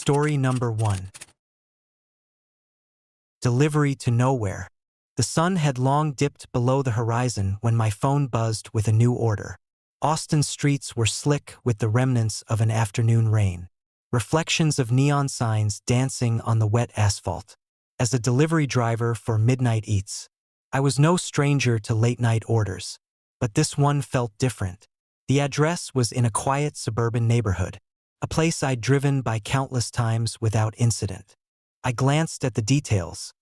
Story number 1. Delivery to nowhere. The sun had long dipped below the horizon when my phone buzzed with a new order. Austin's streets were slick with the remnants of an afternoon rain. Reflections of neon signs dancing on the wet asphalt. As a delivery driver for Midnight Eats, I was no stranger to late-night orders. But this one felt different. The address was in a quiet suburban neighborhood, a place I'd driven by countless times without incident. I glanced at the details.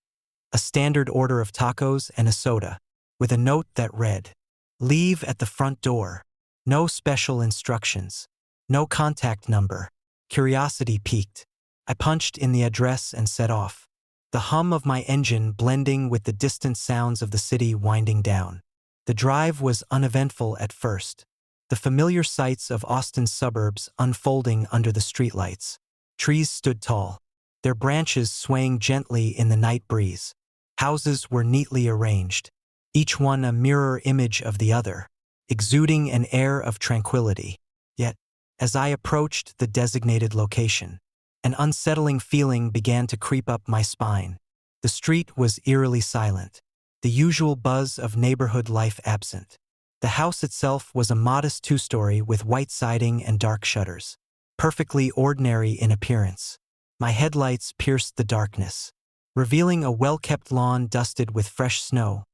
A standard order of tacos and a soda, with a note that read, "Leave at the front door." No special instructions. No contact number. Curiosity piqued. I punched in the address and set off, the hum of my engine blending with the distant sounds of the city winding down. The drive was uneventful at first. The familiar sights of Austin's suburbs unfolding under the streetlights. Trees stood tall, their branches swaying gently in the night breeze. Houses were neatly arranged, each one a mirror image of the other, exuding an air of tranquility. Yet, as I approached the designated location, an unsettling feeling began to creep up my spine. The street was eerily silent, the usual buzz of neighborhood life absent. The house itself was a modest two-story with white siding and dark shutters, perfectly ordinary in appearance. My headlights pierced the darkness, revealing a well-kept lawn dusted with fresh snow,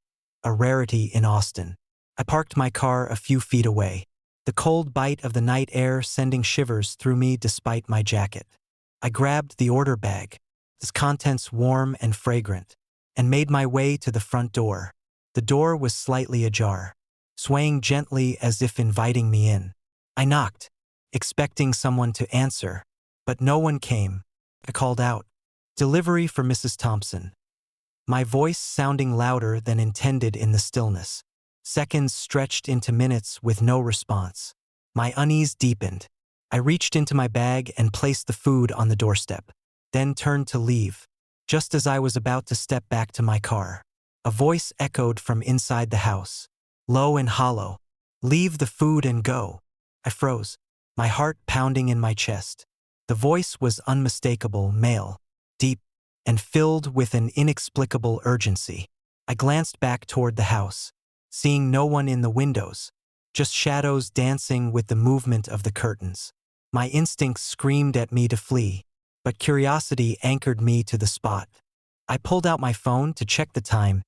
a rarity in Austin. I parked my car a few feet away, the cold bite of the night air sending shivers through me despite my jacket. I grabbed the order bag, its contents warm and fragrant, and made my way to the front door. The door was slightly ajar, swaying gently as if inviting me in. I knocked, expecting someone to answer, but no one came. I called out, "Delivery for Mrs. Thompson," my voice sounding louder than intended in the stillness. Seconds stretched into minutes with no response. My unease deepened. I reached into my bag and placed the food on the doorstep, then turned to leave. Just as I was about to step back to my car, a voice echoed from inside the house, low and hollow, "Leave the food and go." I froze, my heart pounding in my chest. The voice was unmistakable, male, deep, and filled with an inexplicable urgency. I glanced back toward the house, seeing no one in the windows, just shadows dancing with the movement of the curtains. My instincts screamed at me to flee, but curiosity anchored me to the spot. I pulled out my phone to check the time,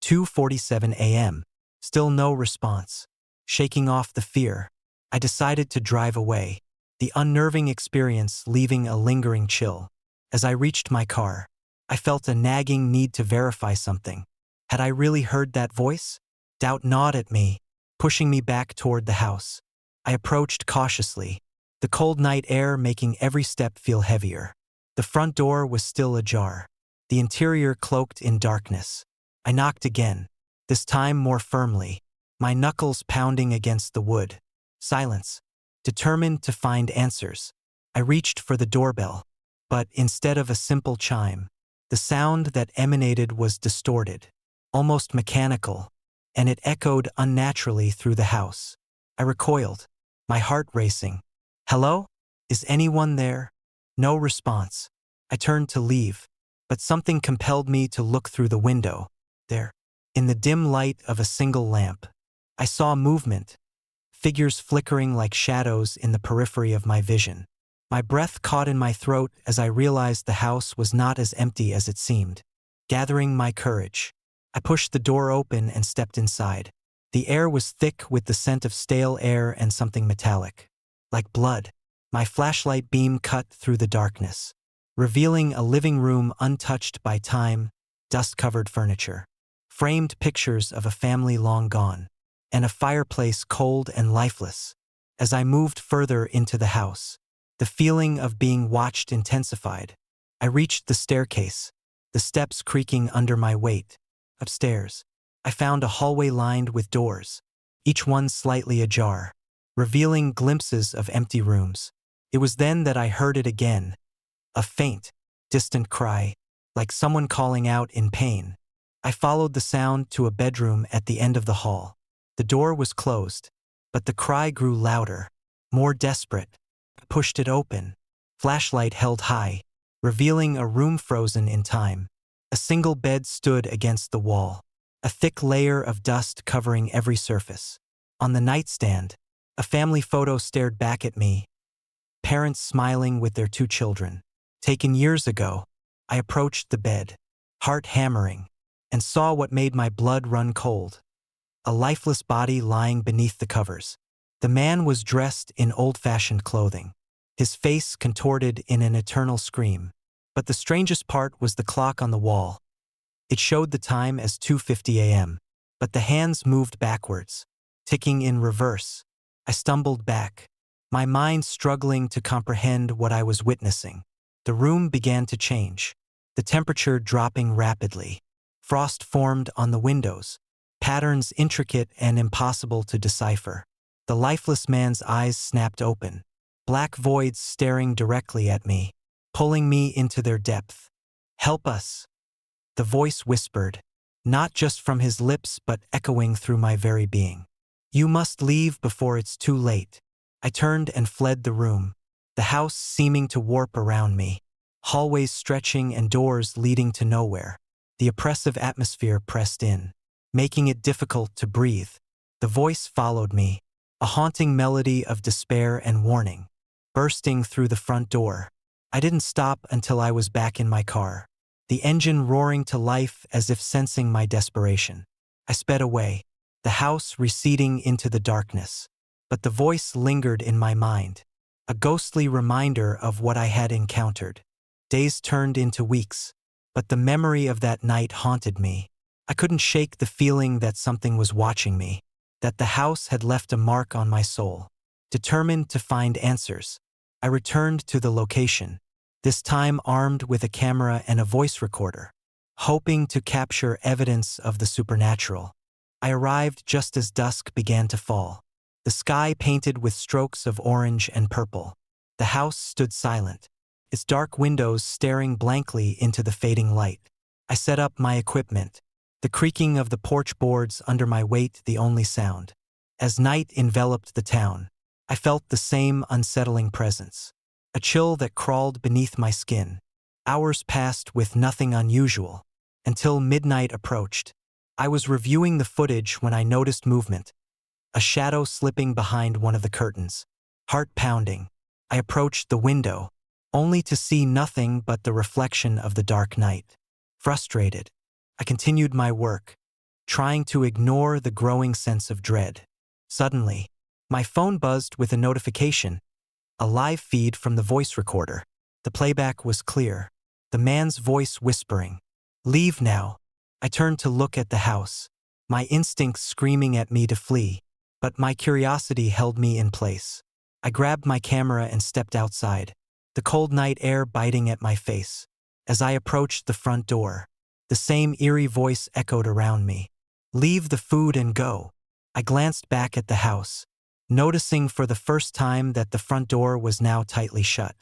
2:47 a.m. Still no response. Shaking off the fear, I decided to drive away, the unnerving experience leaving a lingering chill. As I reached my car, I felt a nagging need to verify something. Had I really heard that voice? Doubt gnawed at me, pushing me back toward the house. I approached cautiously, the cold night air making every step feel heavier. The front door was still ajar, the interior cloaked in darkness. I knocked again, this time more firmly, my knuckles pounding against the wood. Silence, determined to find answers. I reached for the doorbell, but instead of a simple chime, the sound that emanated was distorted, almost mechanical, and it echoed unnaturally through the house. I recoiled, my heart racing. "Hello? Is anyone there?" No response. I turned to leave, but something compelled me to look through the window. There, in the dim light of a single lamp, I saw movement, figures flickering like shadows in the periphery of my vision. My breath caught in my throat as I realized the house was not as empty as it seemed. Gathering my courage, I pushed the door open and stepped inside. The air was thick with the scent of stale air and something metallic, like blood. My flashlight beam cut through the darkness, revealing a living room untouched by time, dust-covered furniture, framed pictures of a family long gone, and a fireplace cold and lifeless. As I moved further into the house, the feeling of being watched intensified. I reached the staircase, the steps creaking under my weight. Upstairs, I found a hallway lined with doors, each one slightly ajar, revealing glimpses of empty rooms. It was then that I heard it again, a faint, distant cry, like someone calling out in pain. I followed the sound to a bedroom at the end of the hall. The door was closed, but the cry grew louder, more desperate. I pushed it open, flashlight held high, revealing a room frozen in time. A single bed stood against the wall, a thick layer of dust covering every surface. On the nightstand, a family photo stared back at me, parents smiling with their two children. Taken years ago, I approached the bed, heart hammering, and saw what made my blood run cold. A lifeless body lying beneath the covers. The man was dressed in old-fashioned clothing, his face contorted in an eternal scream. But the strangest part was the clock on the wall. It showed the time as 2:50 a.m., but the hands moved backwards, ticking in reverse. I stumbled back, my mind struggling to comprehend what I was witnessing. The room began to change, the temperature dropping rapidly. Frost formed on the windows, patterns intricate and impossible to decipher. The lifeless man's eyes snapped open, black voids staring directly at me, pulling me into their depth. "Help us," the voice whispered, not just from his lips but echoing through my very being. "You must leave before it's too late." I turned and fled the room, the house seeming to warp around me, hallways stretching and doors leading to nowhere. The oppressive atmosphere pressed in, making it difficult to breathe. The voice followed me, a haunting melody of despair and warning, bursting through the front door. I didn't stop until I was back in my car, the engine roaring to life as if sensing my desperation. I sped away, the house receding into the darkness. But the voice lingered in my mind, a ghostly reminder of what I had encountered. Days turned into weeks, but the memory of that night haunted me. I couldn't shake the feeling that something was watching me, that the house had left a mark on my soul. Determined to find answers, I returned to the location, this time armed with a camera and a voice recorder, hoping to capture evidence of the supernatural. I arrived just as dusk began to fall, the sky painted with strokes of orange and purple. The house stood silent, its dark windows staring blankly into the fading light. I set up my equipment, the creaking of the porch boards under my weight the only sound. As night enveloped the town, I felt the same unsettling presence, a chill that crawled beneath my skin. Hours passed with nothing unusual, until midnight approached. I was reviewing the footage when I noticed movement, a shadow slipping behind one of the curtains. Heart pounding, I approached the window, only to see nothing but the reflection of the dark night. Frustrated, I continued my work, trying to ignore the growing sense of dread. Suddenly, my phone buzzed with a notification, a live feed from the voice recorder. The playback was clear, the man's voice whispering, "Leave now." I turned to look at the house, my instincts screaming at me to flee, but my curiosity held me in place. I grabbed my camera and stepped outside, the cold night air biting at my face. As I approached the front door, the same eerie voice echoed around me, "Leave the food and go." I glanced back at the house, noticing for the first time that the front door was now tightly shut,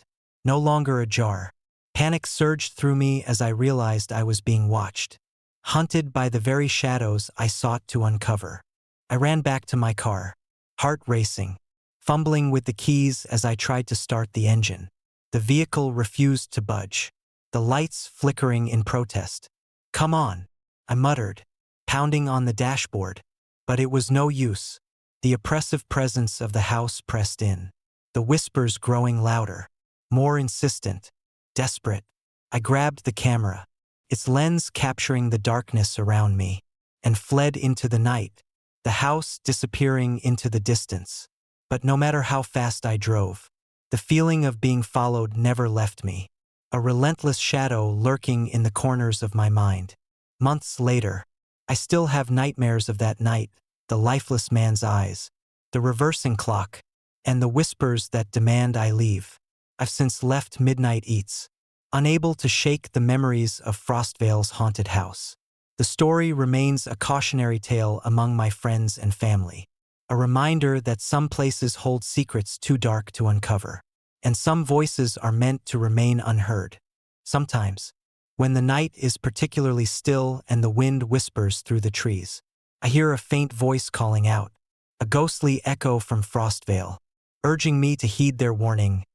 no longer ajar. Panic surged through me as I realized I was being watched, hunted by the very shadows I sought to uncover. I ran back to my car, heart racing, fumbling with the keys as I tried to start the engine. The vehicle refused to budge, the lights flickering in protest. "Come on," I muttered, pounding on the dashboard. But it was no use. The oppressive presence of the house pressed in, the whispers growing louder, more insistent, desperate. I grabbed the camera, its lens capturing the darkness around me, and fled into the night, the house disappearing into the distance. But no matter how fast I drove, the feeling of being followed never left me, a relentless shadow lurking in the corners of my mind. Months later, I still have nightmares of that night, the lifeless man's eyes, the reversing clock, and the whispers that demand I leave. I've since left Midnight Eats, unable to shake the memories of Frostvale's haunted house. The story remains a cautionary tale among my friends and family, a reminder that some places hold secrets too dark to uncover, and some voices are meant to remain unheard. Sometimes, when the night is particularly still and the wind whispers through the trees, I hear a faint voice calling out, a ghostly echo from Frostvale, urging me to heed their warning,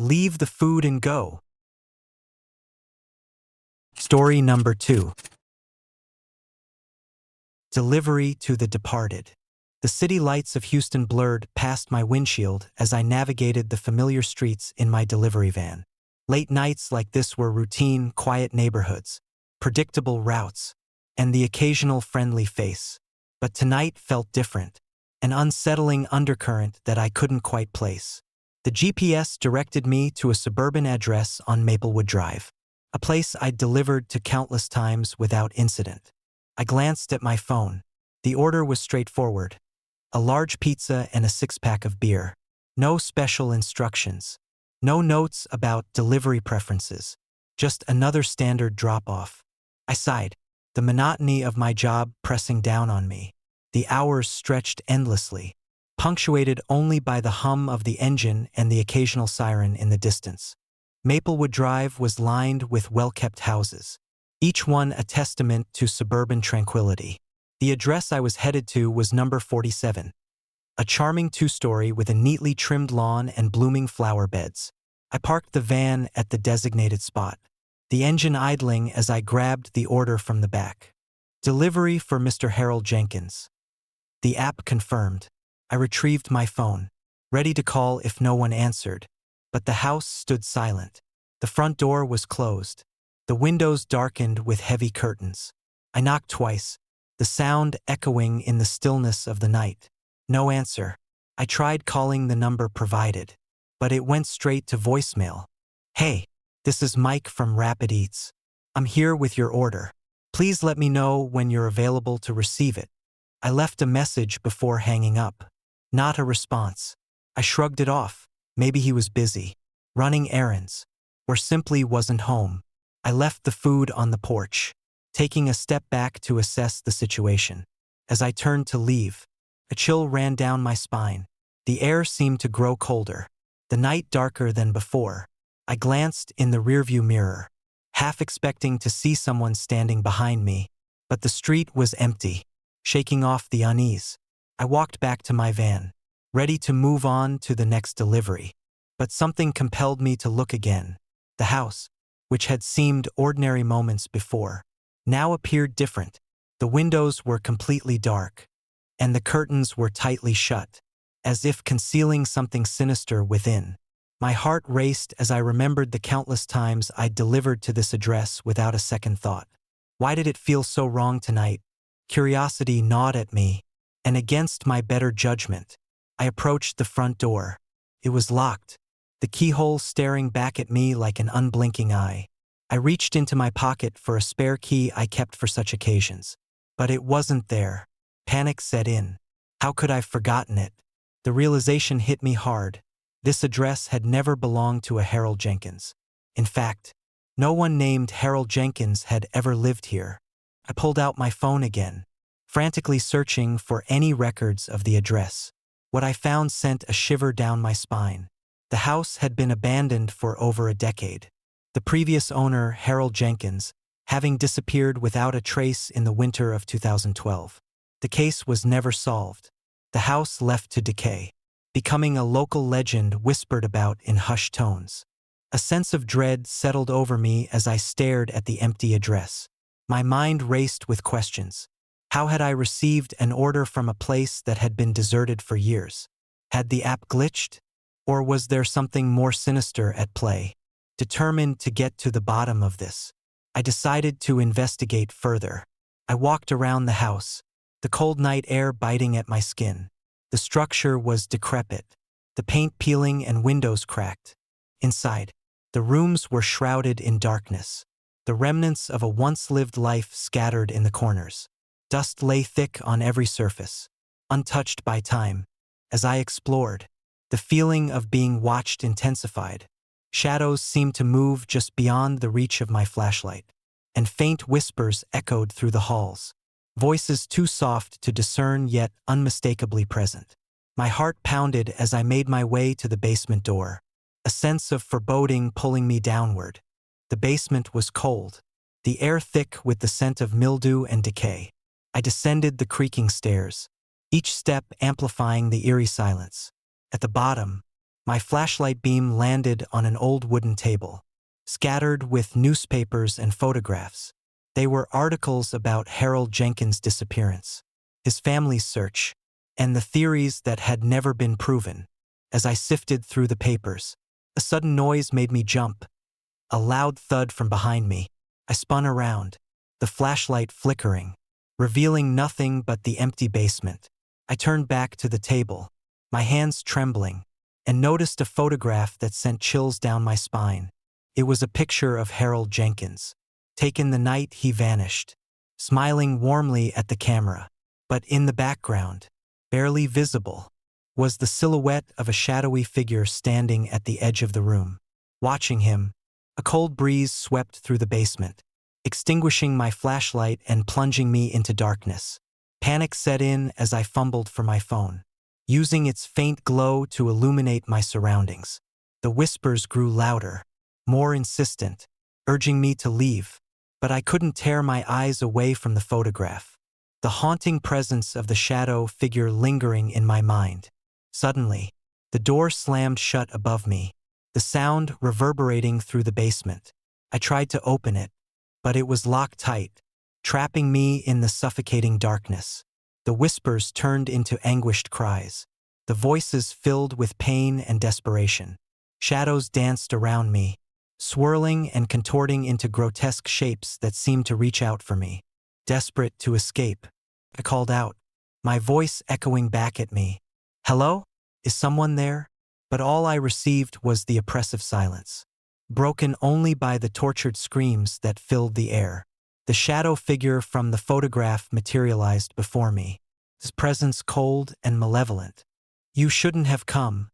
Leave the food and go. Story number 2. Delivery to the departed. The city lights of Houston blurred past my windshield as I navigated the familiar streets in my delivery van. Late nights like this were routine, quiet neighborhoods, predictable routes, and the occasional friendly face. But tonight felt different, an unsettling undercurrent that I couldn't quite place. The GPS directed me to a suburban address on Maplewood Drive, a place I'd delivered to countless times without incident. I glanced at my phone. The order was straightforward: a large pizza and a 6-pack of beer. No special instructions. No notes about delivery preferences. Just another standard drop-off. I sighed, the monotony of my job pressing down on me. The hours stretched endlessly, punctuated only by the hum of the engine and the occasional siren in the distance. Maplewood Drive was lined with well-kept houses, each one a testament to suburban tranquility. The address I was headed to was number 47, a charming 2-story with a neatly trimmed lawn and blooming flower beds. I parked the van at the designated spot, the engine idling as I grabbed the order from the back. Delivery for Mr. Harold Jenkins. The app confirmed. I retrieved my phone, ready to call if no one answered, but the house stood silent. The front door was closed, the windows darkened with heavy curtains. I knocked twice, the sound echoing in the stillness of the night. No answer. I tried calling the number provided, but it went straight to voicemail. "Hey, this is Mike from Rapid Eats. I'm here with your order. Please let me know when you're available to receive it." I left a message before hanging up. Not a response. I shrugged it off. Maybe he was busy, running errands, or simply wasn't home. I left the food on the porch, taking a step back to assess the situation. As I turned to leave, a chill ran down my spine. The air seemed to grow colder, the night darker than before. I glanced in the rearview mirror, half expecting to see someone standing behind me, but the street was empty, shaking off the unease. I walked back to my van, ready to move on to the next delivery. But something compelled me to look again. The house, which had seemed ordinary moments before, now appeared different. The windows were completely dark, and the curtains were tightly shut, as if concealing something sinister within. My heart raced as I remembered the countless times I'd delivered to this address without a second thought. Why did it feel so wrong tonight? Curiosity gnawed at me, and against my better judgment, I approached the front door. It was locked, the keyhole staring back at me like an unblinking eye. I reached into my pocket for a spare key I kept for such occasions, but it wasn't there. Panic set in. How could I have forgotten it? The realization hit me hard. This address had never belonged to a Harold Jenkins. In fact, no one named Harold Jenkins had ever lived here. I pulled out my phone again, frantically searching for any records of the address. What I found sent a shiver down my spine. The house had been abandoned for over a decade. The previous owner, Harold Jenkins, having disappeared without a trace in the winter of 2012. The case was never solved. The house left to decay, becoming a local legend whispered about in hushed tones. A sense of dread settled over me as I stared at the empty address. My mind raced with questions. How had I received an order from a place that had been deserted for years? Had the app glitched? Or was there something more sinister at play? Determined to get to the bottom of this, I decided to investigate further. I walked around the house, the cold night air biting at my skin. The structure was decrepit, the paint peeling and windows cracked. Inside, the rooms were shrouded in darkness, the remnants of a once-lived life scattered in the corners. Dust lay thick on every surface, untouched by time. As I explored, the feeling of being watched intensified. Shadows seemed to move just beyond the reach of my flashlight, and faint whispers echoed through the halls. Voices too soft to discern yet unmistakably present. My heart pounded as I made my way to the basement door, a sense of foreboding pulling me downward. The basement was cold, the air thick with the scent of mildew and decay. I descended the creaking stairs, each step amplifying the eerie silence. At the bottom, My flashlight beam landed on an old wooden table, scattered with newspapers and photographs. They were articles about Harold Jenkins' disappearance, his family's search, and the theories that had never been proven. As I sifted through the papers, a sudden noise made me jump. A loud thud from behind me. I spun around, the flashlight flickering, revealing nothing but the empty basement. I turned back to the table, my hands trembling, and noticed a photograph that sent chills down my spine. It was a picture of Harold Jenkins, taken the night he vanished, smiling warmly at the camera. But in the background, barely visible, was the silhouette of a shadowy figure standing at the edge of the room. Watching him, a cold breeze swept through the basement, extinguishing my flashlight and plunging me into darkness. Panic set in as I fumbled for my phone, using its faint glow to illuminate my surroundings. The whispers grew louder, more insistent, urging me to leave, but I couldn't tear my eyes away from the photograph, the haunting presence of the shadow figure lingering in my mind. Suddenly, the door slammed shut above me, the sound reverberating through the basement. I tried to open it, but it was locked tight, trapping me in the suffocating darkness. The whispers turned into anguished cries, the voices filled with pain and desperation. Shadows danced around me, swirling and contorting into grotesque shapes that seemed to reach out for me. Desperate to escape, I called out, my voice echoing back at me. "Hello? Is someone there?" But all I received was the oppressive silence, broken only by the tortured screams that filled the air. The shadow figure from the photograph materialized before me, his presence cold and malevolent. "You shouldn't have come,"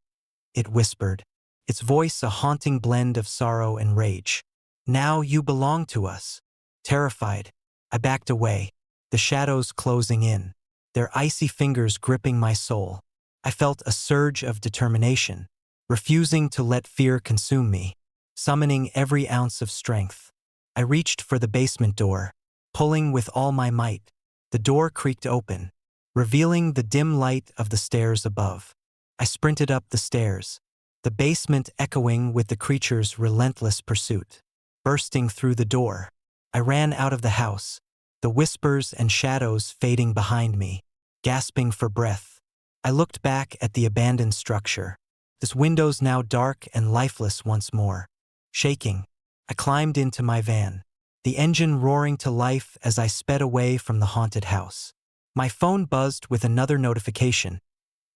it whispered, its voice a haunting blend of sorrow and rage. "Now you belong to us." Terrified, I backed away, the shadows closing in, their icy fingers gripping my soul. I felt a surge of determination, refusing to let fear consume me. Summoning every ounce of strength, I reached for the basement door, pulling with all my might. The door creaked open, revealing the dim light of the stairs above. I sprinted up the stairs, the basement echoing with the creature's relentless pursuit. Bursting through the door, I ran out of the house, the whispers and shadows fading behind me. Gasping for breath, I looked back at the abandoned structure, its windows now dark and lifeless once more. Shaking, I climbed into my van, the engine roaring to life as I sped away from the haunted house. My phone buzzed with another notification,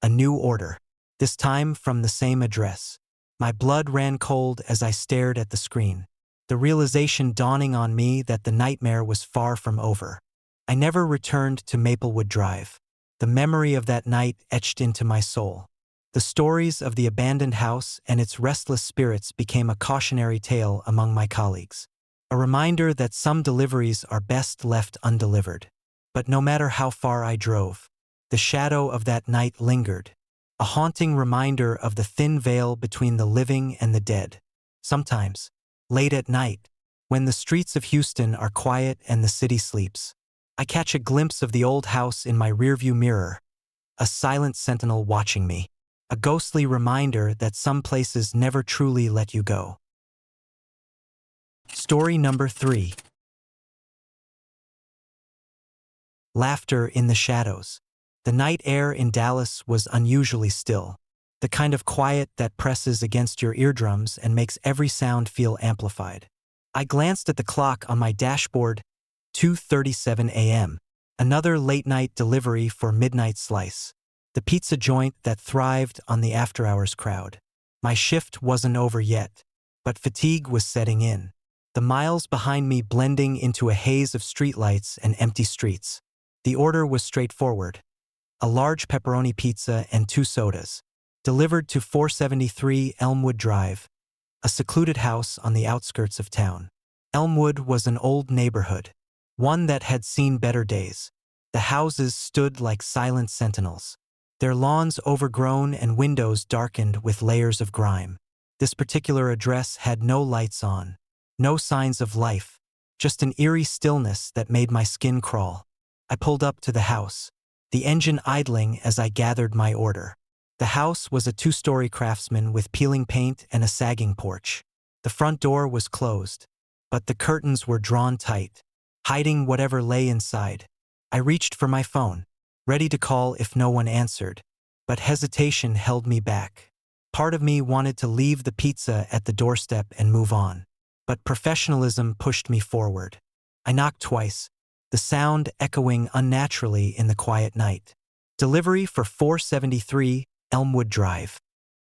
a new order, this time from the same address. My blood ran cold as I stared at the screen, the realization dawning on me that the nightmare was far from over. I never returned to Maplewood Drive, the memory of that night etched into my soul. The stories of the abandoned house and its restless spirits became a cautionary tale among my colleagues, a reminder that some deliveries are best left undelivered. But no matter how far I drove, the shadow of that night lingered, a haunting reminder of the thin veil between the living and the dead. Sometimes, late at night, when the streets of Houston are quiet and the city sleeps, I catch a glimpse of the old house in my rearview mirror, a silent sentinel watching me, a ghostly reminder that some places never truly let you go. Story number 3. Laughter in the shadows. The night air in Dallas was unusually still, the kind of quiet that presses against your eardrums and makes every sound feel amplified. I glanced at the clock on my dashboard, 2:37 a.m., another late-night delivery for Midnight Slice, the pizza joint that thrived on the after-hours crowd. My shift wasn't over yet, but fatigue was setting in, the miles behind me blending into a haze of streetlights and empty streets. The order was straightforward: a large pepperoni pizza and 2 sodas, delivered to 473 Elmwood Drive, a secluded house on the outskirts of town. Elmwood was an old neighborhood, one that had seen better days. The houses stood like silent sentinels, their lawns overgrown and windows darkened with layers of grime. This particular address had no lights on, no signs of life, just an eerie stillness that made my skin crawl. I pulled up to the house, the engine idling as I gathered my order. The house was a two-story craftsman with peeling paint and a sagging porch. The front door was closed, but the curtains were drawn tight, hiding whatever lay inside. I reached for my phone, ready to call if no one answered, but hesitation held me back. Part of me wanted to leave the pizza at the doorstep and move on, but professionalism pushed me forward. I knocked twice, the sound echoing unnaturally in the quiet night. "Delivery for 473 Elmwood Drive,"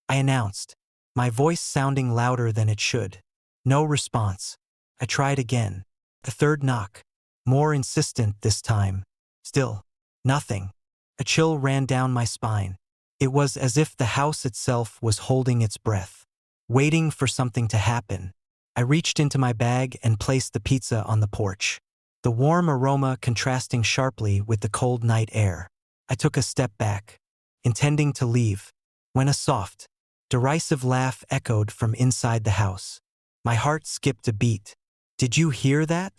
I announced, my voice sounding louder than it should. No response. I tried again. The third knock, more insistent this time. Still, nothing. A chill ran down my spine. It was as if the house itself was holding its breath, waiting for something to happen. I reached into my bag and placed the pizza on the porch, the warm aroma contrasting sharply with the cold night air. I took a step back, intending to leave, when a soft, derisive laugh echoed from inside the house. My heart skipped a beat. "Did you hear that?"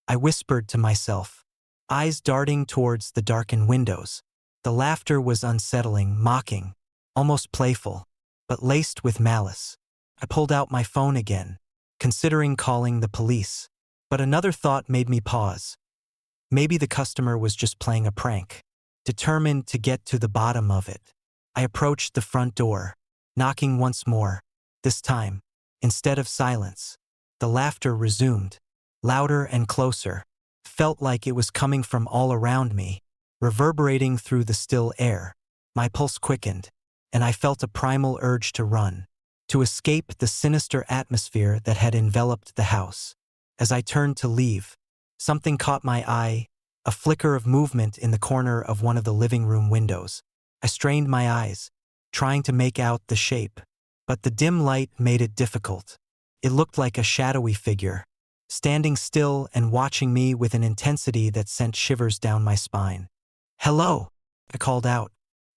I whispered to myself, eyes darting towards the darkened windows. The laughter was unsettling, mocking, almost playful, but laced with malice. I pulled out my phone again, considering calling the police. But another thought made me pause. Maybe the customer was just playing a prank. Determined to get to the bottom of it, I approached the front door, knocking once more. This time, instead of silence, the laughter resumed, louder and closer. Felt like it was coming from all around me, reverberating through the still air. My pulse quickened, and I felt a primal urge to run, to escape the sinister atmosphere that had enveloped the house. As I turned to leave, something caught my eye, a flicker of movement in the corner of one of the living room windows. I strained my eyes, trying to make out the shape, but the dim light made it difficult. It looked like a shadowy figure, standing still and watching me with an intensity that sent shivers down my spine. "Hello," I called out,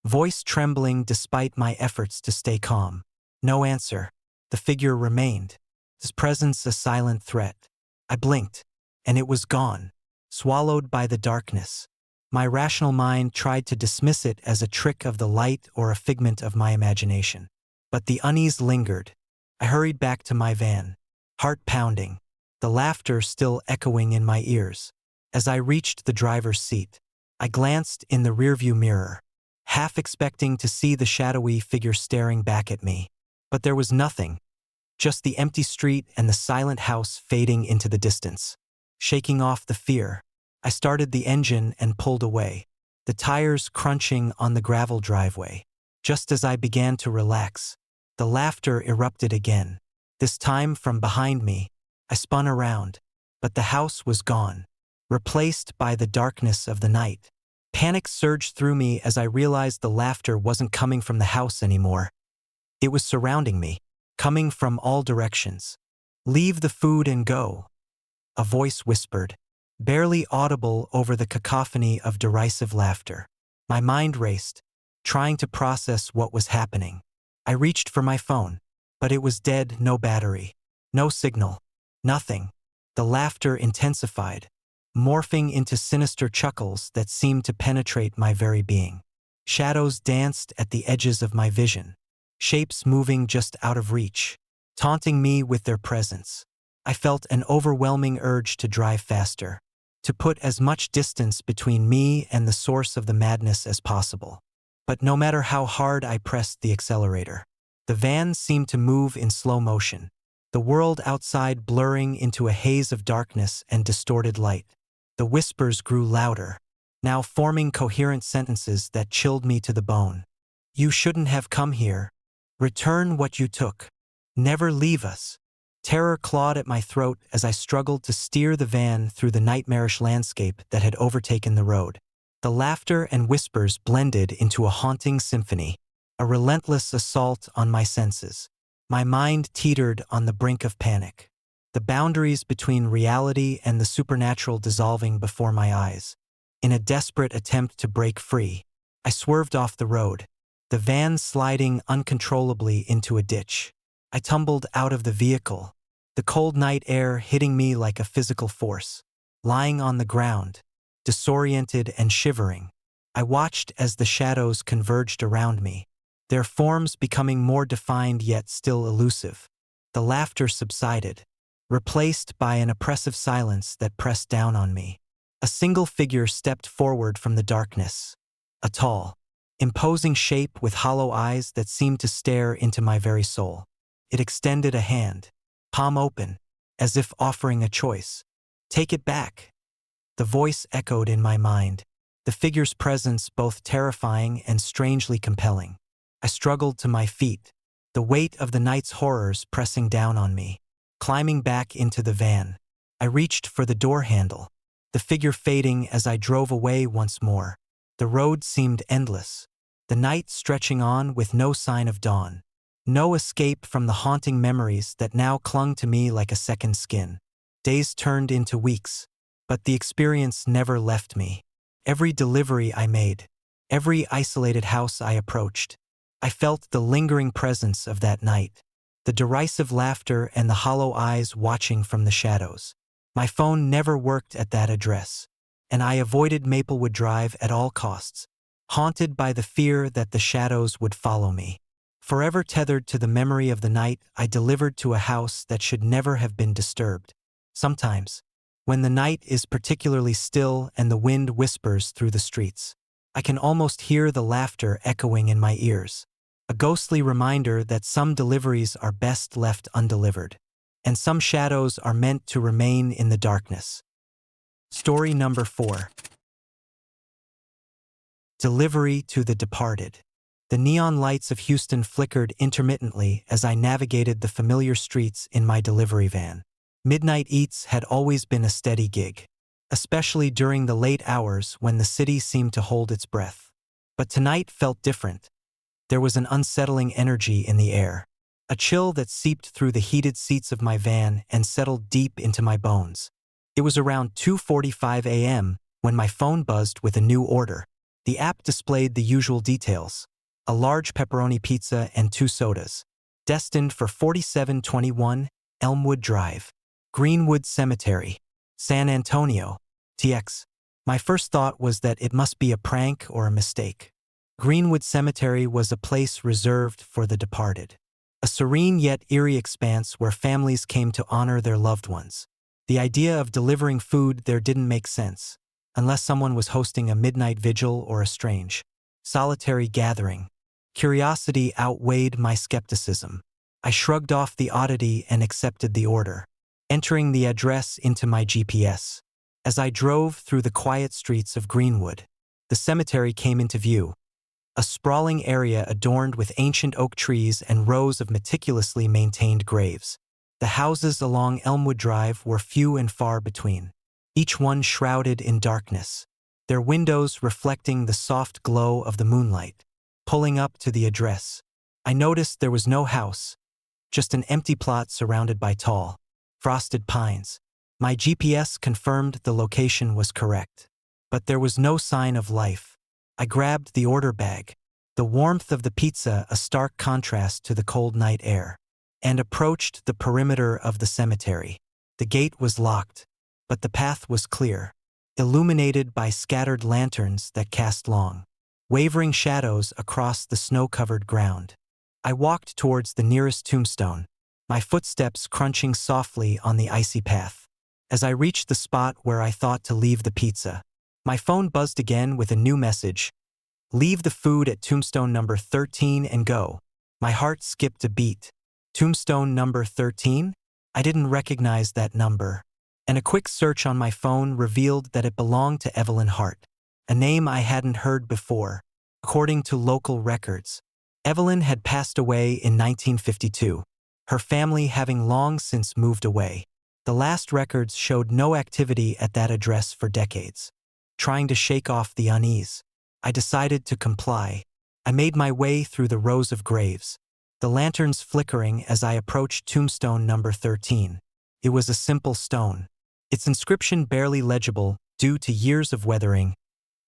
voice trembling despite my efforts to stay calm. No answer. The figure remained, his presence a silent threat. I blinked, and it was gone, swallowed by the darkness. My rational mind tried to dismiss it as a trick of the light or a figment of my imagination. But the unease lingered. I hurried back to my van, heart pounding, the laughter still echoing in my ears. As I reached the driver's seat, I glanced in the rearview mirror, half expecting to see the shadowy figure staring back at me. But there was nothing, just the empty street and the silent house fading into the distance. Shaking off the fear, I started the engine and pulled away, the tires crunching on the gravel driveway. Just as I began to relax, the laughter erupted again. This time from behind me. I spun around, but the house was gone, replaced by the darkness of the night. Panic surged through me as I realized the laughter wasn't coming from the house anymore. It was surrounding me, coming from all directions. "Leave the food and go," a voice whispered, barely audible over the cacophony of derisive laughter. My mind raced, trying to process what was happening. I reached for my phone, but it was dead, no battery, no signal, nothing. The laughter intensified, morphing into sinister chuckles that seemed to penetrate my very being. Shadows danced at the edges of my vision, shapes moving just out of reach, taunting me with their presence. I felt an overwhelming urge to drive faster, to put as much distance between me and the source of the madness as possible. But no matter how hard I pressed the accelerator, the van seemed to move in slow motion, the world outside blurring into a haze of darkness and distorted light. The whispers grew louder, now forming coherent sentences that chilled me to the bone. "You shouldn't have come here. Return what you took. Never leave us." Terror clawed at my throat as I struggled to steer the van through the nightmarish landscape that had overtaken the road. The laughter and whispers blended into a haunting symphony, a relentless assault on my senses. My mind teetered on the brink of panic, the boundaries between reality and the supernatural dissolving before my eyes. In a desperate attempt to break free, I swerved off the road, the van sliding uncontrollably into a ditch. I tumbled out of the vehicle, the cold night air hitting me like a physical force. Lying on the ground, disoriented and shivering, I watched as the shadows converged around me, their forms becoming more defined yet still elusive. The laughter subsided, replaced by an oppressive silence that pressed down on me. A single figure stepped forward from the darkness. A tall, imposing shape with hollow eyes that seemed to stare into my very soul. It extended a hand, palm open, as if offering a choice. "Take it back." The voice echoed in my mind, the figure's presence both terrifying and strangely compelling. I struggled to my feet, the weight of the night's horrors pressing down on me. Climbing back into the van, I reached for the door handle, the figure fading as I drove away once more. The road seemed endless, the night stretching on with no sign of dawn. No escape from the haunting memories that now clung to me like a second skin. Days turned into weeks, but the experience never left me. Every delivery I made, every isolated house I approached, I felt the lingering presence of that night, the derisive laughter and the hollow eyes watching from the shadows. My phone never worked at that address, and I avoided Maplewood Drive at all costs, haunted by the fear that the shadows would follow me. Forever tethered to the memory of the night I delivered to a house that should never have been disturbed. Sometimes, when the night is particularly still and the wind whispers through the streets, I can almost hear the laughter echoing in my ears. A ghostly reminder that some deliveries are best left undelivered, and some shadows are meant to remain in the darkness. Story number 4. Delivery to the Departed. The neon lights of Houston flickered intermittently as I navigated the familiar streets in my delivery van. Midnight eats had always been a steady gig, especially during the late hours when the city seemed to hold its breath. But tonight felt different. There was an unsettling energy in the air, a chill that seeped through the heated seats of my van and settled deep into my bones. It was around 2:45 a.m. when my phone buzzed with a new order. The app displayed the usual details: a large pepperoni pizza and 2 sodas, destined for 4721 Elmwood Drive, Greenwood Cemetery, San Antonio, TX. My first thought was that it must be a prank or a mistake. Greenwood Cemetery was a place reserved for the departed, a serene yet eerie expanse where families came to honor their loved ones. The idea of delivering food there didn't make sense, unless someone was hosting a midnight vigil or a strange, solitary gathering. Curiosity outweighed my skepticism. I shrugged off the oddity and accepted the order, entering the address into my GPS. As I drove through the quiet streets of Greenwood, the cemetery came into view, a sprawling area adorned with ancient oak trees and rows of meticulously maintained graves. The houses along Elmwood Drive were few and far between, each one shrouded in darkness, their windows reflecting the soft glow of the moonlight. Pulling up to the address, I noticed there was no house, just an empty plot surrounded by tall, frosted pines. My GPS confirmed the location was correct, but there was no sign of life. I grabbed the order bag, the warmth of the pizza a stark contrast to the cold night air, and approached the perimeter of the cemetery. The gate was locked, but the path was clear, illuminated by scattered lanterns that cast long, wavering shadows across the snow-covered ground. I walked towards the nearest tombstone, my footsteps crunching softly on the icy path. As I reached the spot where I thought to leave the pizza, my phone buzzed again with a new message: "Leave the food at tombstone number 13 and go." My heart skipped a beat. Tombstone number 13? I didn't recognize that number, and a quick search on my phone revealed that it belonged to Evelyn Hart, a name I hadn't heard before. According to local records, Evelyn had passed away in 1952, her family having long since moved away. The last records showed no activity at that address for decades. Trying to shake off the unease, I decided to comply. I made my way through the rows of graves, the lanterns flickering as I approached tombstone number 13. It was a simple stone, its inscription barely legible due to years of weathering: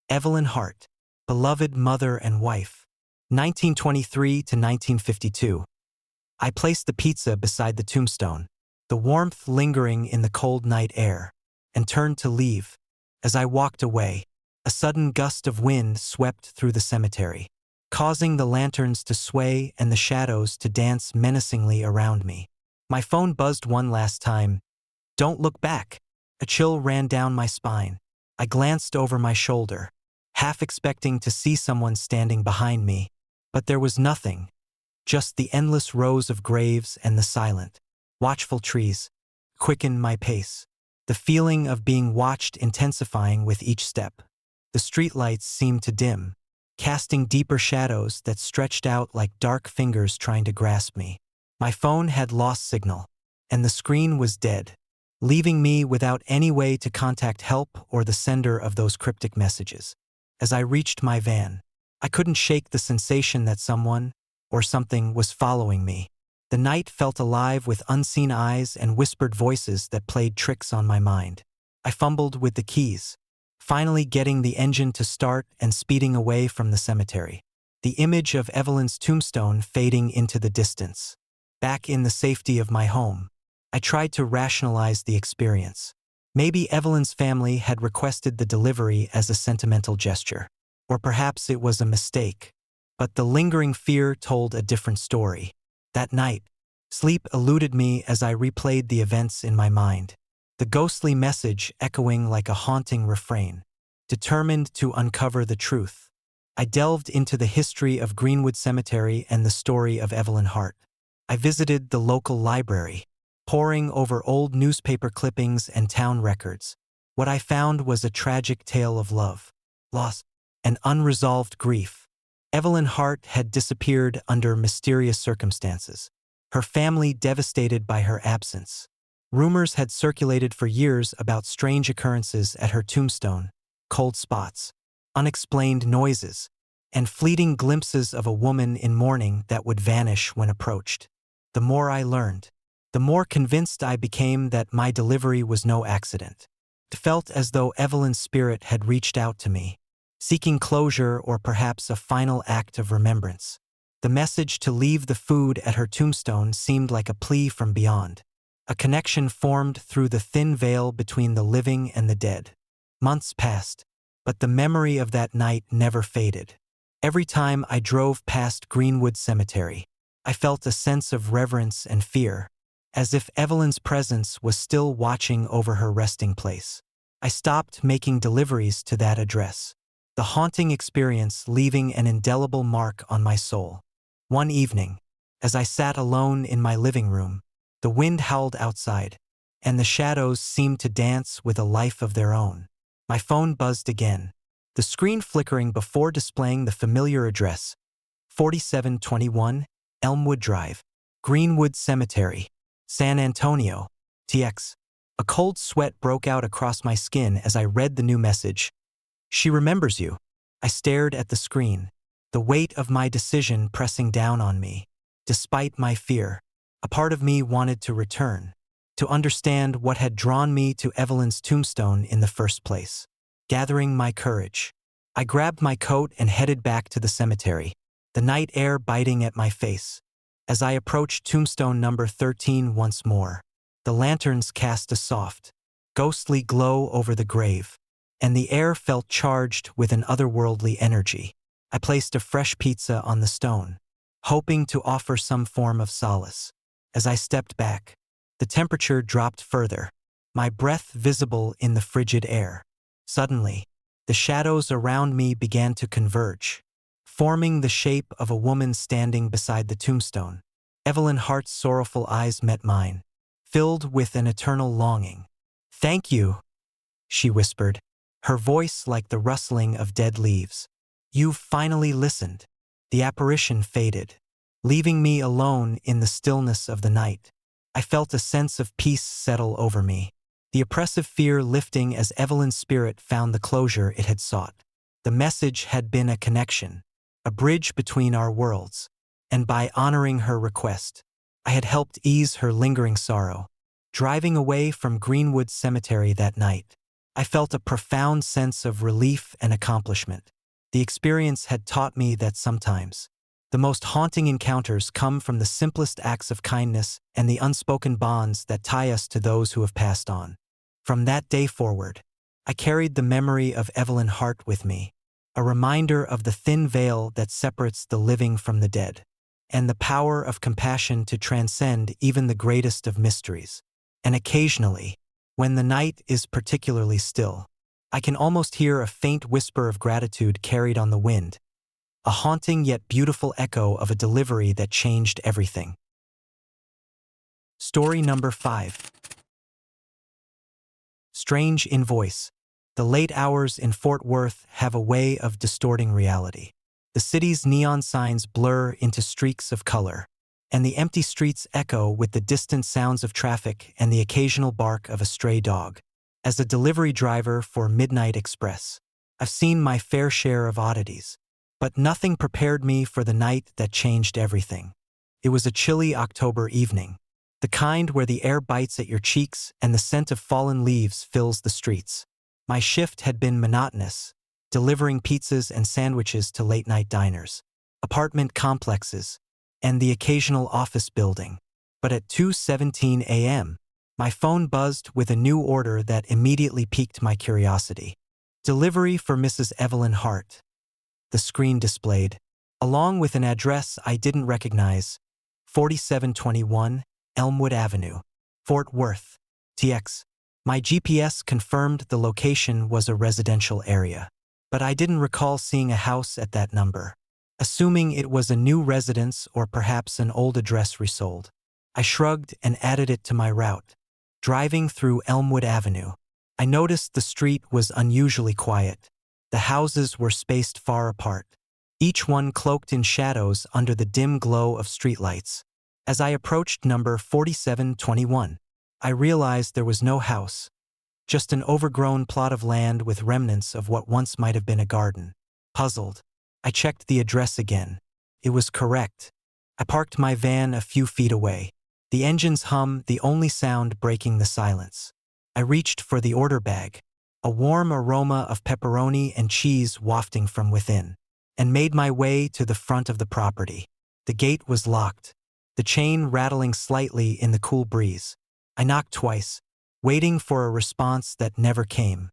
Evelyn Hart, beloved mother and wife, 1923 to 1952. I placed the pizza beside the tombstone, the warmth lingering in the cold night air, and turned to leave. As I walked away, a sudden gust of wind swept through the cemetery, causing the lanterns to sway and the shadows to dance menacingly around me. My phone buzzed one last time. Don't look back. A chill ran down my spine. I glanced over my shoulder, half expecting to see someone standing behind me, but there was nothing, just the endless rows of graves and the silent, watchful trees quickened my pace, the feeling of being watched intensifying with each step. The streetlights seemed to dim, casting deeper shadows that stretched out like dark fingers trying to grasp me. My phone had lost signal, and the screen was dead, leaving me without any way to contact help or the sender of those cryptic messages. As I reached my van, I couldn't shake the sensation that someone or something was following me. The night felt alive with unseen eyes and whispered voices that played tricks on my mind. I fumbled with the keys, finally getting the engine to start and speeding away from the cemetery. The image of Evelyn's tombstone fading into the distance. Back in the safety of my home, I tried to rationalize the experience. Maybe Evelyn's family had requested the delivery as a sentimental gesture. Or perhaps it was a mistake. But the lingering fear told a different story. That night, sleep eluded me as I replayed the events in my mind. The ghostly message echoing like a haunting refrain. Determined to uncover the truth, I delved into the history of Greenwood Cemetery and the story of Evelyn Hart. I visited the local library, poring over old newspaper clippings and town records. What I found was a tragic tale of love, loss, and unresolved grief. Evelyn Hart had disappeared under mysterious circumstances, her family devastated by her absence. Rumors had circulated for years about strange occurrences at her tombstone, cold spots, unexplained noises, and fleeting glimpses of a woman in mourning that would vanish when approached. The more I learned, the more convinced I became that my delivery was no accident. It felt as though Evelyn's spirit had reached out to me, seeking closure or perhaps a final act of remembrance. The message to leave the food at her tombstone seemed like a plea from beyond. A connection formed through the thin veil between the living and the dead. Months passed, but the memory of that night never faded. Every time I drove past Greenwood Cemetery, I felt a sense of reverence and fear, as if Evelyn's presence was still watching over her resting place. I stopped making deliveries to that address, the haunting experience leaving an indelible mark on my soul. One evening, as I sat alone in my living room, the wind howled outside, and the shadows seemed to dance with a life of their own. My phone buzzed again, the screen flickering before displaying the familiar address, 4721 Elmwood Drive, Greenwood Cemetery, San Antonio, TX. A cold sweat broke out across my skin as I read the new message. She remembers you. I stared at the screen, the weight of my decision pressing down on me. Despite my fear, a part of me wanted to return, to understand what had drawn me to Evelyn's tombstone in the first place. Gathering my courage, I grabbed my coat and headed back to the cemetery, the night air biting at my face. As I approached tombstone number 13 once more, the lanterns cast a soft, ghostly glow over the grave, and the air felt charged with an otherworldly energy. I placed a fresh pizza on the stone, hoping to offer some form of solace. As I stepped back, the temperature dropped further, my breath visible in the frigid air. Suddenly, the shadows around me began to converge, forming the shape of a woman standing beside the tombstone. Evelyn Hart's sorrowful eyes met mine, filled with an eternal longing. "Thank you," she whispered, her voice like the rustling of dead leaves. "You've finally listened." The apparition faded, leaving me alone in the stillness of the night. I felt a sense of peace settle over me, the oppressive fear lifting as Evelyn's spirit found the closure it had sought. The message had been a connection, a bridge between our worlds, and by honoring her request, I had helped ease her lingering sorrow. Driving away from Greenwood Cemetery that night, I felt a profound sense of relief and accomplishment. The experience had taught me that sometimes, the most haunting encounters come from the simplest acts of kindness and the unspoken bonds that tie us to those who have passed on. From that day forward, I carried the memory of Evelyn Hart with me, a reminder of the thin veil that separates the living from the dead, and the power of compassion to transcend even the greatest of mysteries. And occasionally, when the night is particularly still, I can almost hear a faint whisper of gratitude carried on the wind, a haunting yet beautiful echo of a delivery that changed everything. Story number 5. Strange invoice. The late hours in Fort Worth have a way of distorting reality. The city's neon signs blur into streaks of color, and the empty streets echo with the distant sounds of traffic and the occasional bark of a stray dog. As a delivery driver for Midnight Express, I've seen my fair share of oddities, but nothing prepared me for the night that changed everything. It was a chilly October evening, the kind where the air bites at your cheeks and the scent of fallen leaves fills the streets. My shift had been monotonous, delivering pizzas and sandwiches to late-night diners, apartment complexes, and the occasional office building. But at 2:17 a.m., my phone buzzed with a new order that immediately piqued my curiosity. Delivery for Mrs. Evelyn Hart. The screen displayed, along with an address I didn't recognize, 4721 Elmwood Avenue, Fort Worth, TX. My GPS confirmed the location was a residential area, but I didn't recall seeing a house at that number. Assuming it was a new residence or perhaps an old address resold, I shrugged and added it to my route. Driving through Elmwood Avenue, I noticed the street was unusually quiet. The houses were spaced far apart, each one cloaked in shadows under the dim glow of streetlights. As I approached number 4721, I realized there was no house, just an overgrown plot of land with remnants of what once might have been a garden. Puzzled, I checked the address again. It was correct. I parked my van a few feet away, the engine's hum the only sound breaking the silence. I reached for the order bag, a warm aroma of pepperoni and cheese wafting from within, and made my way to the front of the property. The gate was locked, the chain rattling slightly in the cool breeze. I knocked twice, waiting for a response that never came.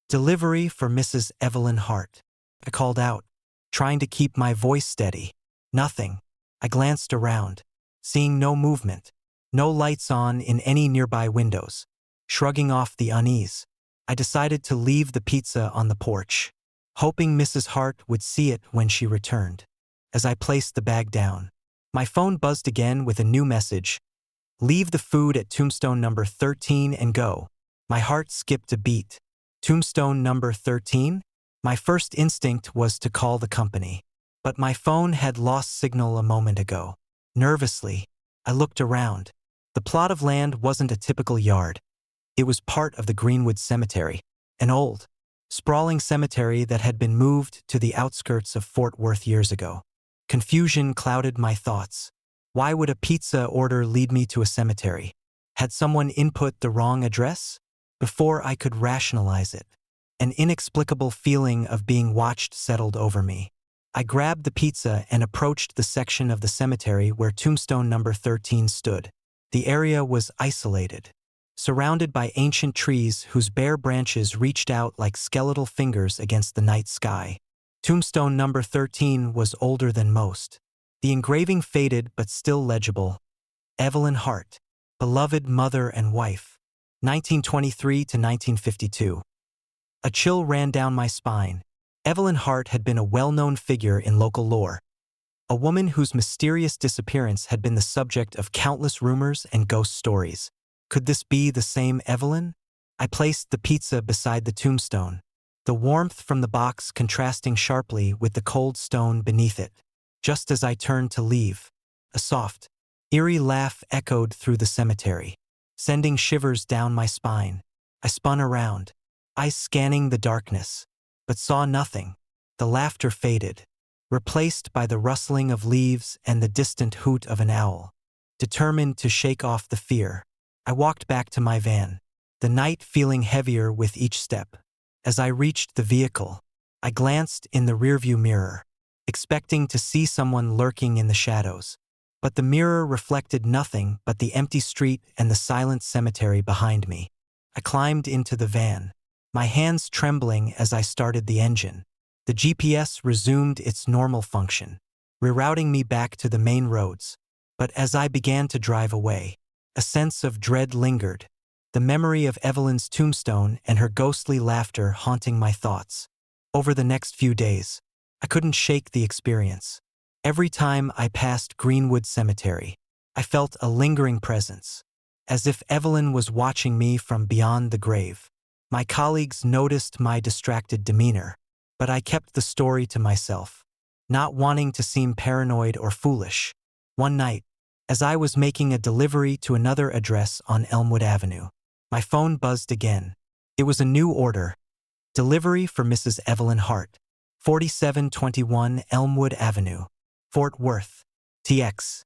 Delivery for Mrs. Evelyn Hart. I called out, trying to keep my voice steady. Nothing. I glanced around, seeing no movement, no lights on in any nearby windows. Shrugging off the unease, I decided to leave the pizza on the porch, hoping Mrs. Hart would see it when she returned. As I placed the bag down, my phone buzzed again with a new message. Leave the food at tombstone number 13 and go. My heart skipped a beat. Tombstone number 13? My first instinct was to call the company, but my phone had lost signal a moment ago. Nervously, I looked around. The plot of land wasn't a typical yard. It was part of the Greenwood Cemetery, an old, sprawling cemetery that had been moved to the outskirts of Fort Worth years ago. Confusion clouded my thoughts. Why would a pizza order lead me to a cemetery? Had someone input the wrong address? Before I could rationalize it, an inexplicable feeling of being watched settled over me. I grabbed the pizza and approached the section of the cemetery where tombstone number 13 stood. The area was isolated, surrounded by ancient trees whose bare branches reached out like skeletal fingers against the night sky. Tombstone number 13 was older than most. The engraving faded but still legible. Evelyn Hart, beloved mother and wife, 1923 to 1952. A chill ran down my spine. Evelyn Hart had been a well-known figure in local lore, a woman whose mysterious disappearance had been the subject of countless rumors and ghost stories. Could this be the same Evelyn? I placed the pizza beside the tombstone, the warmth from the box contrasting sharply with the cold stone beneath it. Just as I turned to leave, a soft, eerie laugh echoed through the cemetery, sending shivers down my spine. I spun around, eyes scanning the darkness, but saw nothing. The laughter faded, replaced by the rustling of leaves and the distant hoot of an owl. Determined to shake off the fear, I walked back to my van, the night feeling heavier with each step. As I reached the vehicle, I glanced in the rearview mirror, expecting to see someone lurking in the shadows. But the mirror reflected nothing but the empty street and the silent cemetery behind me. I climbed into the van, my hands trembling as I started the engine. The GPS resumed its normal function, rerouting me back to the main roads. But as I began to drive away, a sense of dread lingered, the memory of Evelyn's tombstone and her ghostly laughter haunting my thoughts. Over the next few days, I couldn't shake the experience. Every time I passed Greenwood Cemetery, I felt a lingering presence, as if Evelyn was watching me from beyond the grave. My colleagues noticed my distracted demeanor, but I kept the story to myself, not wanting to seem paranoid or foolish. One night, as I was making a delivery to another address on Elmwood Avenue, my phone buzzed again. It was a new order. Delivery for Mrs. Evelyn Hart, 4721 Elmwood Avenue, Fort Worth, TX.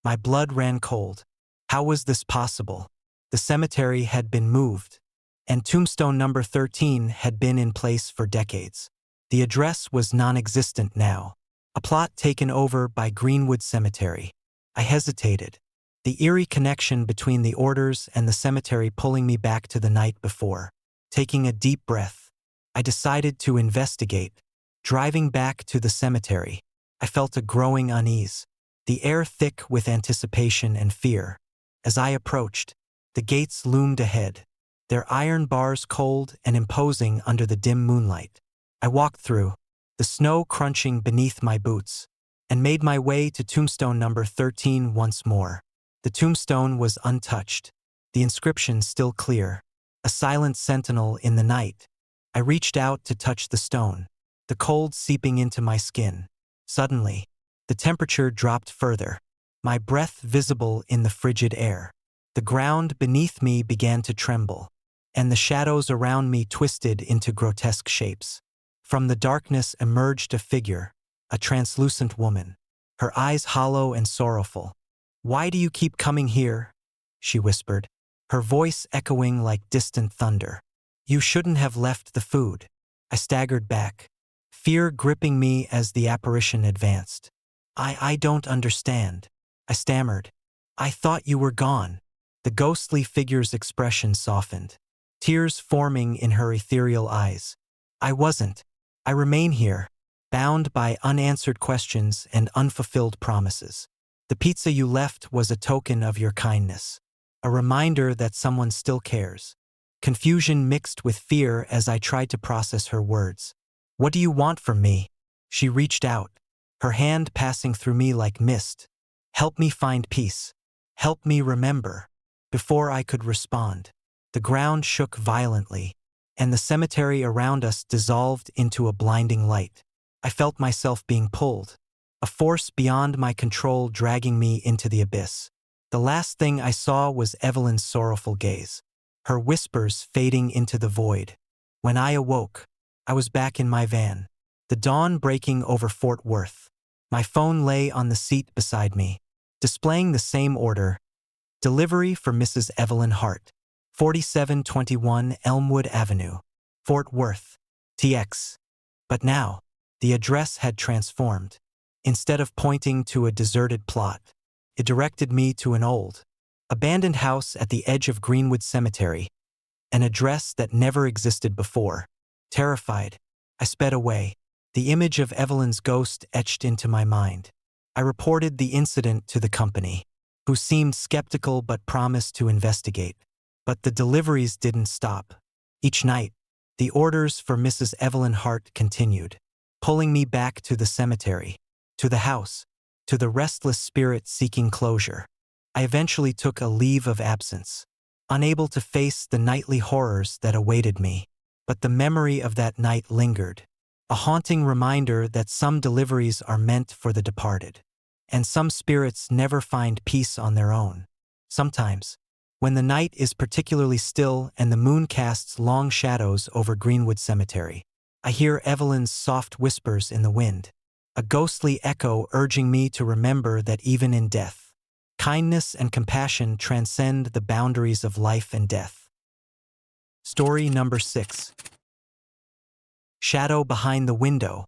My blood ran cold. How was this possible? The cemetery had been moved, and tombstone number 13 had been in place for decades. The address was non-existent now, a plot taken over by Greenwood Cemetery. I hesitated, the eerie connection between the orders and the cemetery pulling me back to the night before. Taking a deep breath, I decided to investigate. Driving back to the cemetery, I felt a growing unease, the air thick with anticipation and fear. As I approached, the gates loomed ahead, their iron bars cold and imposing under the dim moonlight. I walked through, the snow crunching beneath my boots, and made my way to tombstone number 13 once more. The tombstone was untouched, the inscription still clear, a silent sentinel in the night. I reached out to touch the stone, the cold seeping into my skin. Suddenly, the temperature dropped further, my breath visible in the frigid air. The ground beneath me began to tremble, and the shadows around me twisted into grotesque shapes. From the darkness emerged a figure, a translucent woman, her eyes hollow and sorrowful. "Why do you keep coming here?" she whispered, her voice echoing like distant thunder. "You shouldn't have left the food." I staggered back, fear gripping me as the apparition advanced. I don't understand," I stammered. "I thought you were gone." The ghostly figure's expression softened, tears forming in her ethereal eyes. "I wasn't. I remain here, bound by unanswered questions and unfulfilled promises. The pizza you left was a token of your kindness, a reminder that someone still cares." Confusion mixed with fear as I tried to process her words. "What do you want from me?" She reached out, her hand passing through me like mist. "Help me find peace. Help me remember." Before I could respond, the ground shook violently, and the cemetery around us dissolved into a blinding light. I felt myself being pulled, a force beyond my control dragging me into the abyss. The last thing I saw was Evelyn's sorrowful gaze, her whispers fading into the void. When I awoke, I was back in my van, the dawn breaking over Fort Worth. My phone lay on the seat beside me, displaying the same order: delivery for Mrs. Evelyn Hart, 4721 Elmwood Avenue, Fort Worth, TX. But now, the address had transformed. Instead of pointing to a deserted plot, it directed me to an old, abandoned house at the edge of Greenwood Cemetery, an address that never existed before. Terrified, I sped away, the image of Evelyn's ghost etched into my mind. I reported the incident to the company, who seemed skeptical but promised to investigate. But the deliveries didn't stop. Each night, the orders for Mrs. Evelyn Hart continued, pulling me back to the cemetery, to the house, to the restless spirit seeking closure. I eventually took a leave of absence, unable to face the nightly horrors that awaited me. But the memory of that night lingered, a haunting reminder that some deliveries are meant for the departed, and some spirits never find peace on their own. Sometimes, when the night is particularly still and the moon casts long shadows over Greenwood Cemetery, I hear Evelyn's soft whispers in the wind, a ghostly echo urging me to remember that even in death, kindness and compassion transcend the boundaries of life and death. Story number 6. Shadow behind the window.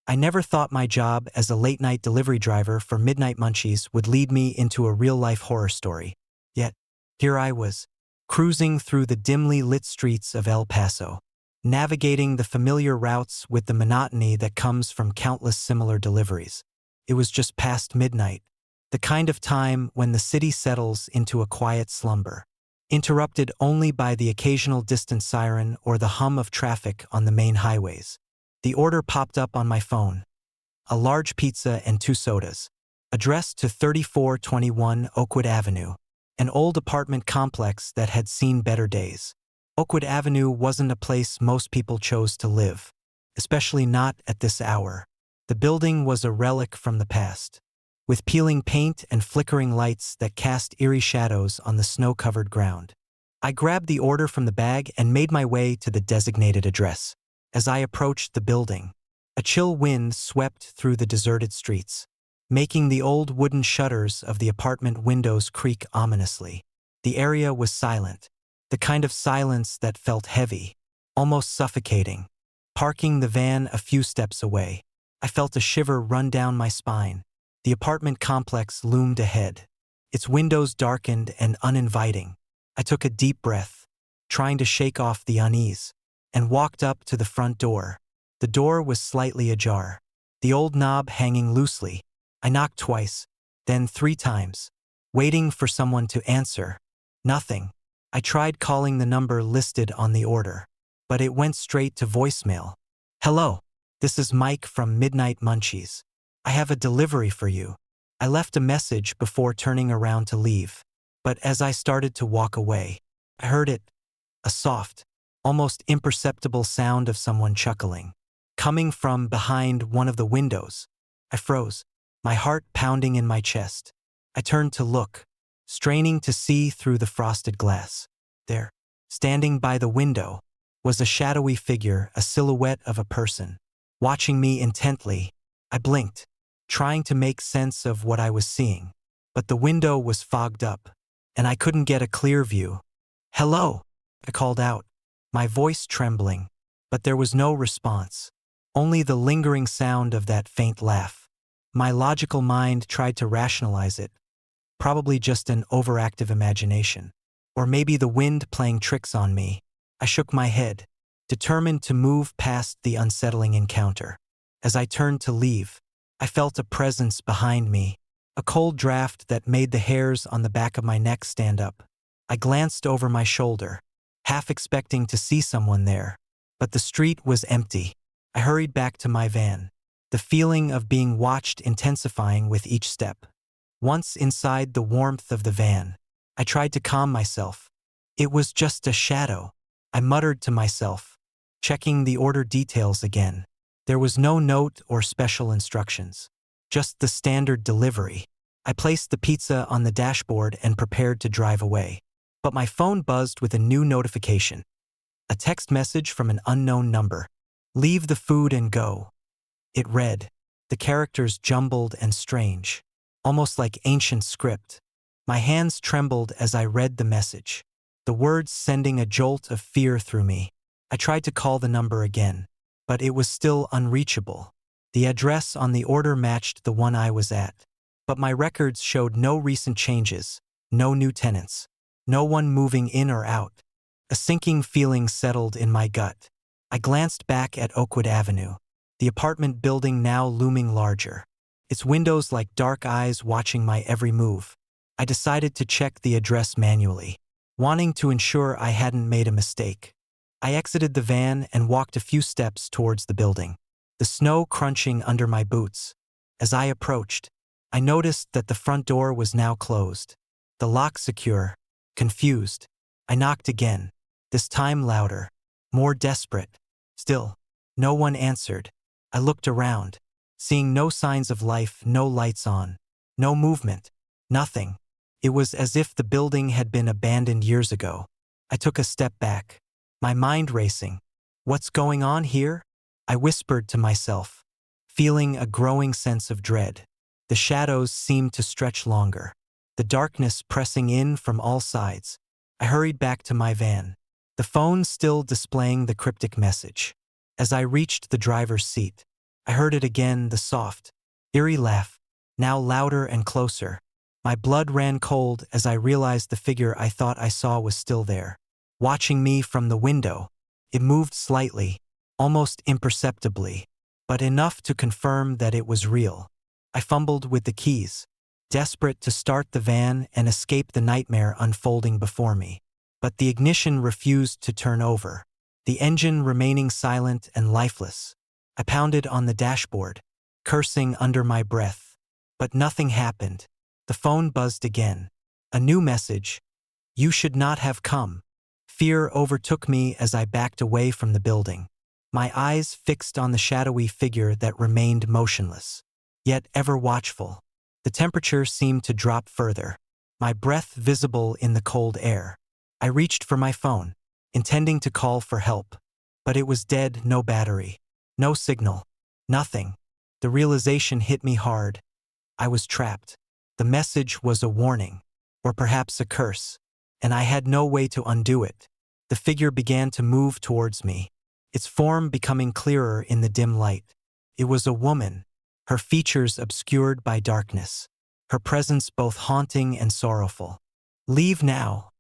I never thought my job as a late-night delivery driver for Midnight Munchies would lead me into a real-life horror story. Yet, here I was, cruising through the dimly lit streets of El Paso, navigating the familiar routes with the monotony that comes from countless similar deliveries. It was just past midnight, the kind of time when the city settles into a quiet slumber, interrupted only by the occasional distant siren or the hum of traffic on the main highways. The order popped up on my phone: a large pizza and 2 sodas, addressed to 3421 Oakwood Avenue, an old apartment complex that had seen better days. Oakwood Avenue wasn't a place most people chose to live, especially not at this hour. The building was a relic from the past, with peeling paint and flickering lights that cast eerie shadows on the snow-covered ground. I grabbed the order from the bag and made my way to the designated address. As I approached the building, a chill wind swept through the deserted streets, making the old wooden shutters of the apartment windows creak ominously. The area was silent, the kind of silence that felt heavy, almost suffocating. Parking the van a few steps away, I felt a shiver run down my spine. The apartment complex loomed ahead, its windows darkened and uninviting. I took a deep breath, trying to shake off the unease, and walked up to the front door. The door was slightly ajar, the old knob hanging loosely. I knocked twice, then 3 times, waiting for someone to answer. Nothing. I tried calling the number listed on the order, but it went straight to voicemail. "Hello, this is Mike from Midnight Munchies. I have a delivery for you." I left a message before turning around to leave, but as I started to walk away, I heard it, a soft, almost imperceptible sound of someone chuckling, coming from behind one of the windows. I froze, my heart pounding in my chest. I turned to look, straining to see through the frosted glass. There, standing by the window, was a shadowy figure, a silhouette of a person, watching me intently. I blinked, trying to make sense of what I was seeing, but the window was fogged up, and I couldn't get a clear view. "Hello," I called out, my voice trembling, but there was no response, only the lingering sound of that faint laugh. My logical mind tried to rationalize it, probably just an overactive imagination, or maybe the wind playing tricks on me. I shook my head, determined to move past the unsettling encounter. As I turned to leave, I felt a presence behind me, a cold draft that made the hairs on the back of my neck stand up. I glanced over my shoulder, half expecting to see someone there, but the street was empty. I hurried back to my van, the feeling of being watched intensifying with each step. Once inside the warmth of the van, I tried to calm myself. It was just a shadow, I muttered to myself, checking the order details again. There was no note or special instructions, just the standard delivery. I placed the pizza on the dashboard and prepared to drive away. But my phone buzzed with a new notification. A text message from an unknown number. "Leave the food and go." It read, the characters jumbled and strange, almost like ancient script. My hands trembled as I read the message, the words sending a jolt of fear through me. I tried to call the number again, but it was still unreachable. The address on the order matched the one I was at, but my records showed no recent changes, no new tenants, no one moving in or out. A sinking feeling settled in my gut. I glanced back at Oakwood Avenue, the apartment building now looming larger, its windows like dark eyes watching my every move. I decided to check the address manually, wanting to ensure I hadn't made a mistake. I exited the van and walked a few steps towards the building, the snow crunching under my boots. As I approached, I noticed that the front door was now closed, the lock secure. Confused, I knocked again, this time louder, more desperate. Still, no one answered. I looked around, seeing no signs of life, no lights on, no movement, nothing. It was as if the building had been abandoned years ago. I took a step back, my mind racing. "What's going on here?" I whispered to myself, feeling a growing sense of dread. The shadows seemed to stretch longer, the darkness pressing in from all sides. I hurried back to my van, the phone still displaying the cryptic message. As I reached the driver's seat, I heard it again, the soft, eerie laugh, now louder and closer. My blood ran cold as I realized the figure I thought I saw was still there, watching me from the window. It moved slightly, almost imperceptibly, but enough to confirm that it was real. I fumbled with the keys, desperate to start the van and escape the nightmare unfolding before me. But the ignition refused to turn over, the engine remaining silent and lifeless. I pounded on the dashboard, cursing under my breath. But nothing happened. The phone buzzed again. A new message. You should not have come. Fear overtook me as I backed away from the building, my eyes fixed on the shadowy figure that remained motionless, yet ever watchful. The temperature seemed to drop further, my breath visible in the cold air. I reached for my phone, intending to call for help, but it was dead, no battery, no signal, nothing. The realization hit me hard. I was trapped. The message was a warning, or perhaps a curse, and I had no way to undo it. The figure began to move towards me, its form becoming clearer in the dim light. It was a woman, her features obscured by darkness, her presence both haunting and sorrowful. "Leave now,"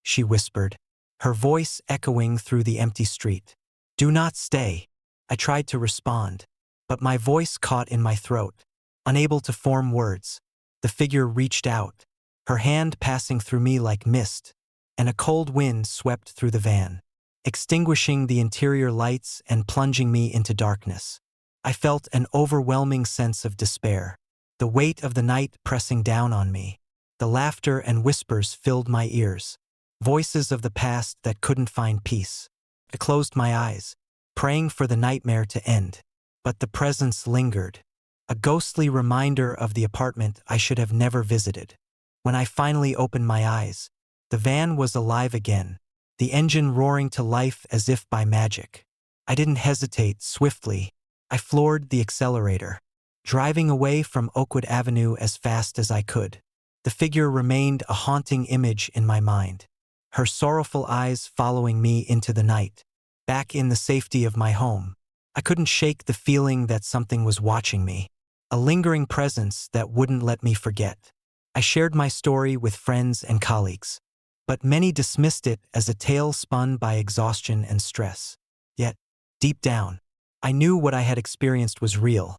she whispered, her voice echoing through the empty street. "Do not stay." I tried to respond, but my voice caught in my throat, unable to form words. The figure reached out, her hand passing through me like mist, and a cold wind swept through the van, extinguishing the interior lights and plunging me into darkness. I felt an overwhelming sense of despair, the weight of the night pressing down on me. The laughter and whispers filled my ears, voices of the past that couldn't find peace. I closed my eyes, praying for the nightmare to end, but the presence lingered, a ghostly reminder of the apartment I should have never visited. When I finally opened my eyes, the van was alive again, the engine roaring to life as if by magic. I didn't hesitate. Swiftly, I floored the accelerator, driving away from Oakwood Avenue as fast as I could. The figure remained a haunting image in my mind, her sorrowful eyes following me into the night. Back in the safety of my home, I couldn't shake the feeling that something was watching me, a lingering presence that wouldn't let me forget. I shared my story with friends and colleagues, but many dismissed it as a tale spun by exhaustion and stress. Yet, deep down, I knew what I had experienced was real,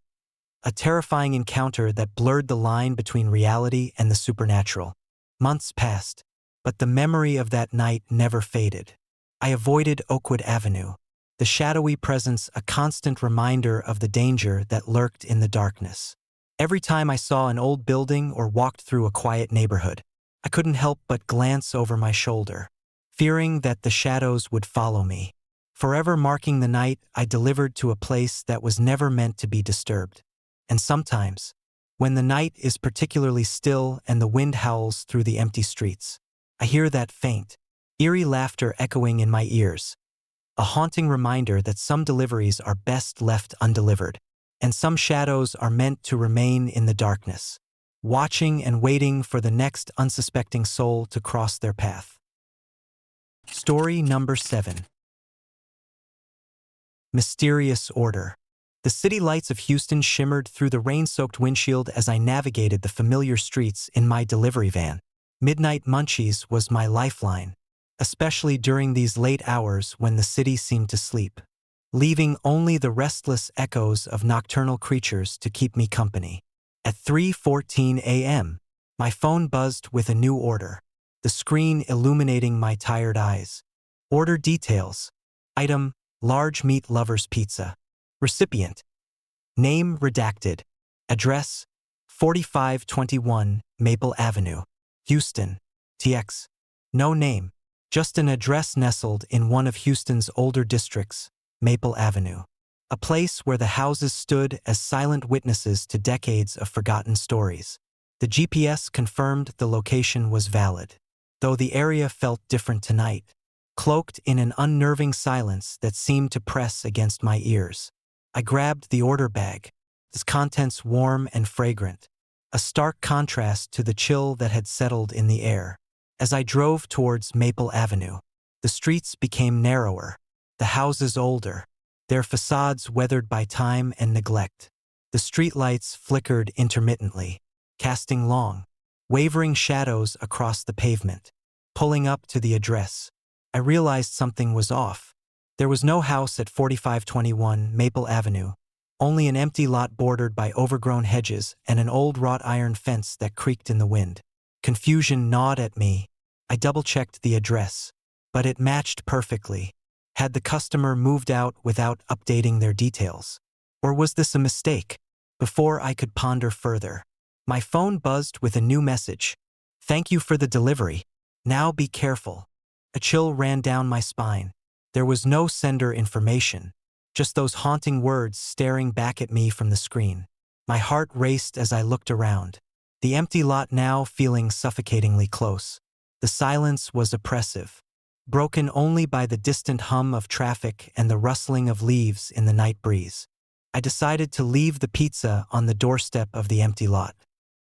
a terrifying encounter that blurred the line between reality and the supernatural. Months passed, but the memory of that night never faded. I avoided Oakwood Avenue, the shadowy presence a constant reminder of the danger that lurked in the darkness. Every time I saw an old building or walked through a quiet neighborhood, I couldn't help but glance over my shoulder, fearing that the shadows would follow me, forever marking the night I delivered to a place that was never meant to be disturbed. And sometimes, when the night is particularly still and the wind howls through the empty streets, I hear that faint, eerie laughter echoing in my ears, a haunting reminder that some deliveries are best left undelivered, and some shadows are meant to remain in the darkness, watching and waiting for the next unsuspecting soul to cross their path. Story number 7. Mysterious Order. The city lights of Houston shimmered through the rain-soaked windshield as I navigated the familiar streets in my delivery van. Midnight Munchies was my lifeline, especially during these late hours when the city seemed to sleep, leaving only the restless echoes of nocturnal creatures to keep me company. At 3:14 a.m., my phone buzzed with a new order, the screen illuminating my tired eyes. Order details. Item: large meat lovers pizza. Recipient: name redacted. Address: 4521 Maple Avenue, Houston, TX. No name, just an address nestled in one of Houston's older districts, Maple Avenue, a place where the houses stood as silent witnesses to decades of forgotten stories. The GPS confirmed the location was valid, though the area felt different tonight, cloaked in an unnerving silence that seemed to press against my ears. I grabbed the order bag, its contents warm and fragrant, a stark contrast to the chill that had settled in the air. As I drove towards Maple Avenue, the streets became narrower, the houses older, their facades weathered by time and neglect. The streetlights flickered intermittently, casting long, wavering shadows across the pavement. Pulling up to the address, I realized something was off. There was no house at 4521 Maple Avenue, only an empty lot bordered by overgrown hedges and an old wrought iron fence that creaked in the wind. Confusion gnawed at me. I double-checked the address, but it matched perfectly. Had the customer moved out without updating their details? Or was this a mistake? Before I could ponder further, my phone buzzed with a new message. "Thank you for the delivery. Now be careful." A chill ran down my spine. There was no sender information, just those haunting words staring back at me from the screen. My heart raced as I looked around, the empty lot now feeling suffocatingly close. The silence was oppressive, broken only by the distant hum of traffic and the rustling of leaves in the night breeze. I decided to leave the pizza on the doorstep of the empty lot,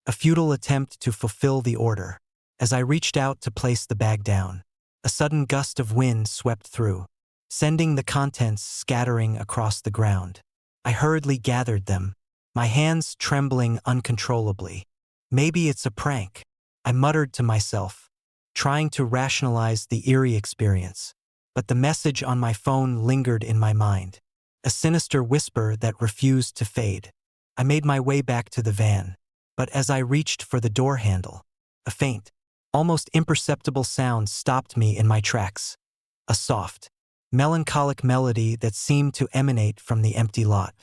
a futile attempt to fulfill the order. As I reached out to place the bag down, a sudden gust of wind swept through, sending the contents scattering across the ground. I hurriedly gathered them, my hands trembling uncontrollably. Maybe it's a prank, I muttered to myself, trying to rationalize the eerie experience. But the message on my phone lingered in my mind, a sinister whisper that refused to fade. I made my way back to the van, but as I reached for the door handle, a faint, almost imperceptible sound stopped me in my tracks. A soft, melancholic melody that seemed to emanate from the empty lot.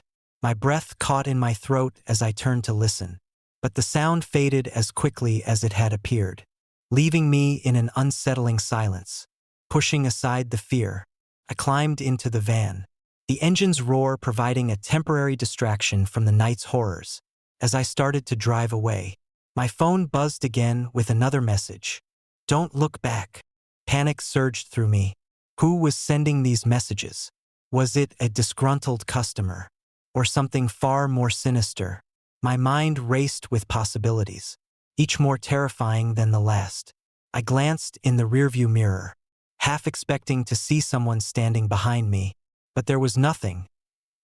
My breath caught in my throat as I turned to listen, but the sound faded as quickly as it had appeared, leaving me in an unsettling silence. Pushing aside the fear, I climbed into the van, the engine's roar providing a temporary distraction from the night's horrors. As I started to drive away, my phone buzzed again with another message. "Don't look back." Panic surged through me. Who was sending these messages? Was it a disgruntled customer? Or something far more sinister? My mind raced with possibilities, each more terrifying than the last. I glanced in the rearview mirror, half expecting to see someone standing behind me, but there was nothing,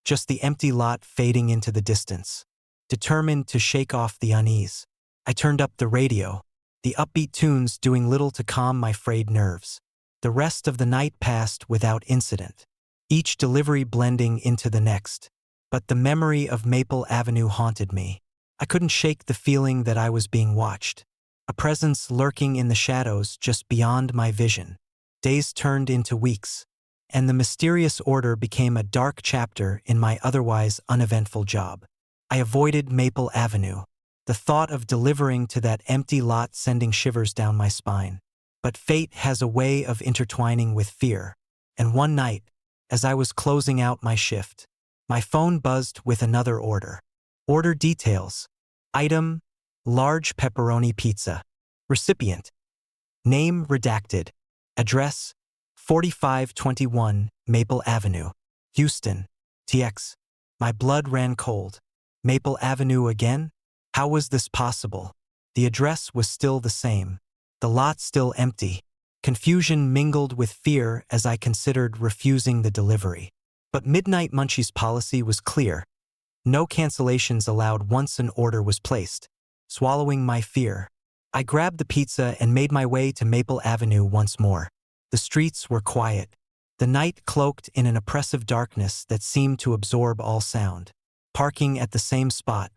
just the empty lot fading into the distance. Determined to shake off the unease, I turned up the radio, the upbeat tunes doing little to calm my frayed nerves. The rest of the night passed without incident, each delivery blending into the next. But the memory of Maple Avenue haunted me. I couldn't shake the feeling that I was being watched, a presence lurking in the shadows just beyond my vision. Days turned into weeks, and the mysterious order became a dark chapter in my otherwise uneventful job. I avoided Maple Avenue, the thought of delivering to that empty lot sending shivers down my spine. But fate has a way of intertwining with fear, and one night, as I was closing out my shift, my phone buzzed with another order. Order details. Item: large pepperoni pizza. Recipient: name redacted. Address: 4521 Maple Avenue, Houston, TX. My blood ran cold. Maple Avenue again? How was this possible? The address was still the same, the lot still empty. Confusion mingled with fear as I considered refusing the delivery. But Midnight Munchie's policy was clear. No cancellations allowed once an order was placed. Swallowing my fear, I grabbed the pizza and made my way to Maple Avenue once more. The streets were quiet, the night cloaked in an oppressive darkness that seemed to absorb all sound. Parking at the same spot,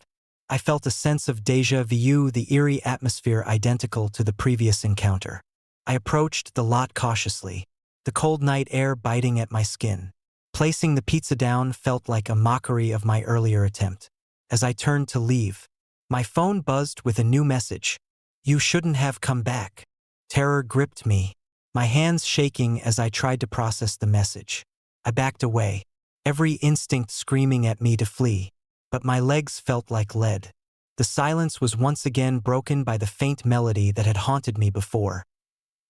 I felt a sense of déjà vu, the eerie atmosphere identical to the previous encounter. I approached the lot cautiously, the cold night air biting at my skin. Placing the pizza down felt like a mockery of my earlier attempt. As I turned to leave, my phone buzzed with a new message. "You shouldn't have come back." Terror gripped me, my hands shaking as I tried to process the message. I backed away, every instinct screaming at me to flee, but my legs felt like lead. The silence was once again broken by the faint melody that had haunted me before,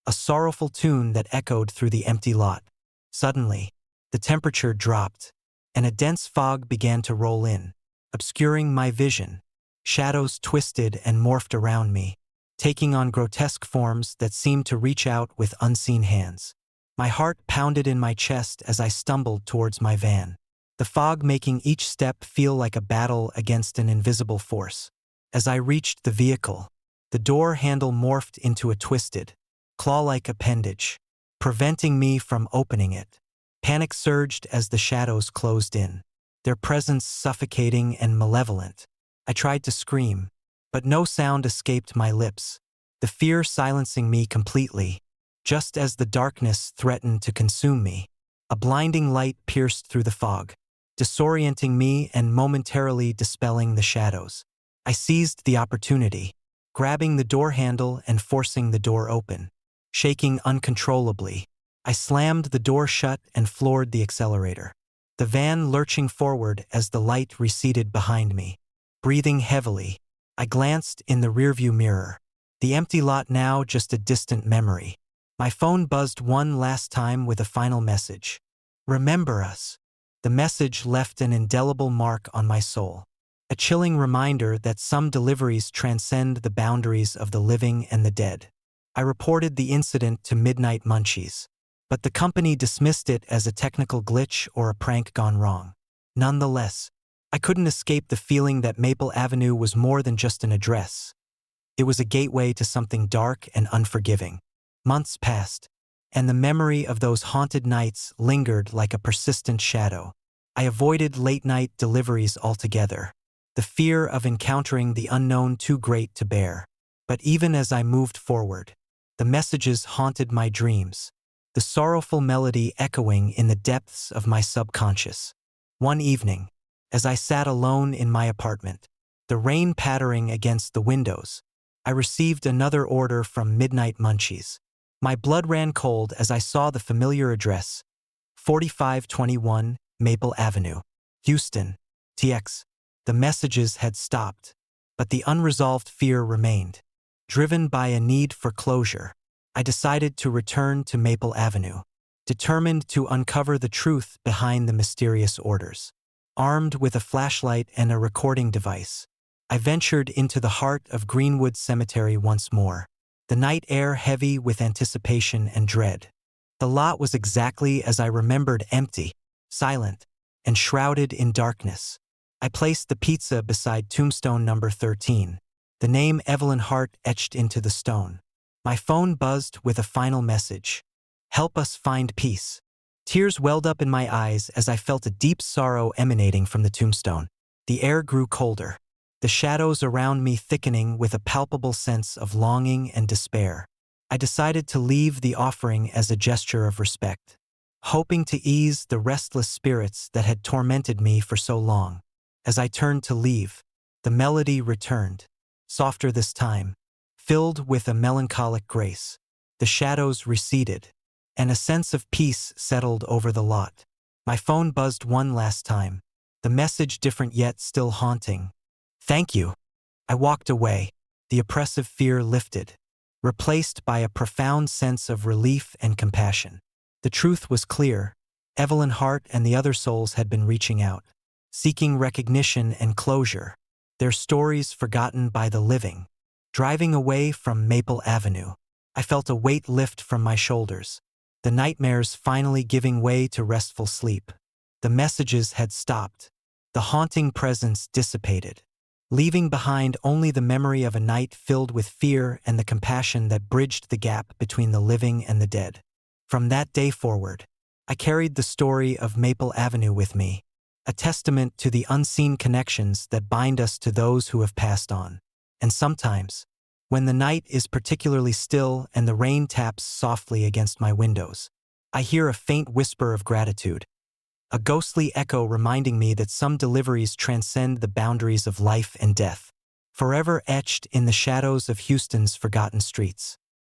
a sorrowful tune that echoed through the empty lot. Suddenly, the temperature dropped, and a dense fog began to roll in, obscuring my vision. Shadows twisted and morphed around me, taking on grotesque forms that seemed to reach out with unseen hands. My heart pounded in my chest as I stumbled towards my van, the fog making each step feel like a battle against an invisible force. As I reached the vehicle, the door handle morphed into a twisted, claw-like appendage, preventing me from opening it. Panic surged as the shadows closed in, their presence suffocating and malevolent. I tried to scream, but no sound escaped my lips, the fear silencing me completely. Just as the darkness threatened to consume me, a blinding light pierced through the fog, disorienting me and momentarily dispelling the shadows. I seized the opportunity, grabbing the door handle and forcing the door open. Shaking uncontrollably, I slammed the door shut and floored the accelerator, the van lurching forward as the light receded behind me. Breathing heavily, I glanced in the rearview mirror, the empty lot now just a distant memory. My phone buzzed one last time with a final message. Remember us. The message left an indelible mark on my soul, a chilling reminder that some deliveries transcend the boundaries of the living and the dead. I reported the incident to Midnight Munchies, but the company dismissed it as a technical glitch or a prank gone wrong. Nonetheless, I couldn't escape the feeling that Maple Avenue was more than just an address. It was a gateway to something dark and unforgiving. Months passed, and the memory of those haunted nights lingered like a persistent shadow. I avoided late-night deliveries altogether, the fear of encountering the unknown too great to bear. But even as I moved forward, the messages haunted my dreams, the sorrowful melody echoing in the depths of my subconscious. One evening, as I sat alone in my apartment, the rain pattering against the windows, I received another order from Midnight Munchies. My blood ran cold as I saw the familiar address, 4521 Maple Avenue, Houston, TX. The messages had stopped, but the unresolved fear remained. Driven by a need for closure, I decided to return to Maple Avenue, determined to uncover the truth behind the mysterious orders. Armed with a flashlight and a recording device, I ventured into the heart of Greenwood Cemetery once more, the night air heavy with anticipation and dread. The lot was exactly as I remembered, empty, silent, and shrouded in darkness. I placed the pizza beside tombstone number 13, the name Evelyn Hart etched into the stone. My phone buzzed with a final message. Help us find peace. Tears welled up in my eyes as I felt a deep sorrow emanating from the tombstone. The air grew colder, the shadows around me thickening with a palpable sense of longing and despair. I decided to leave the offering as a gesture of respect, hoping to ease the restless spirits that had tormented me for so long. As I turned to leave, the melody returned, softer this time, filled with a melancholic grace. The shadows receded, and a sense of peace settled over the lot. My phone buzzed one last time, the message different yet still haunting. Thank you. I walked away, the oppressive fear lifted, replaced by a profound sense of relief and compassion. The truth was clear. Evelyn Hart and the other souls had been reaching out, seeking recognition and closure, their stories forgotten by the living. Driving away from Maple Avenue, I felt a weight lift from my shoulders, the nightmares finally giving way to restful sleep. The messages had stopped, the haunting presence dissipated, leaving behind only the memory of a night filled with fear and the compassion that bridged the gap between the living and the dead. From that day forward, I carried the story of Maple Avenue with me, a testament to the unseen connections that bind us to those who have passed on. And sometimes, when the night is particularly still and the rain taps softly against my windows, I hear a faint whisper of gratitude, a ghostly echo reminding me that some deliveries transcend the boundaries of life and death, forever etched in the shadows of Houston's forgotten streets.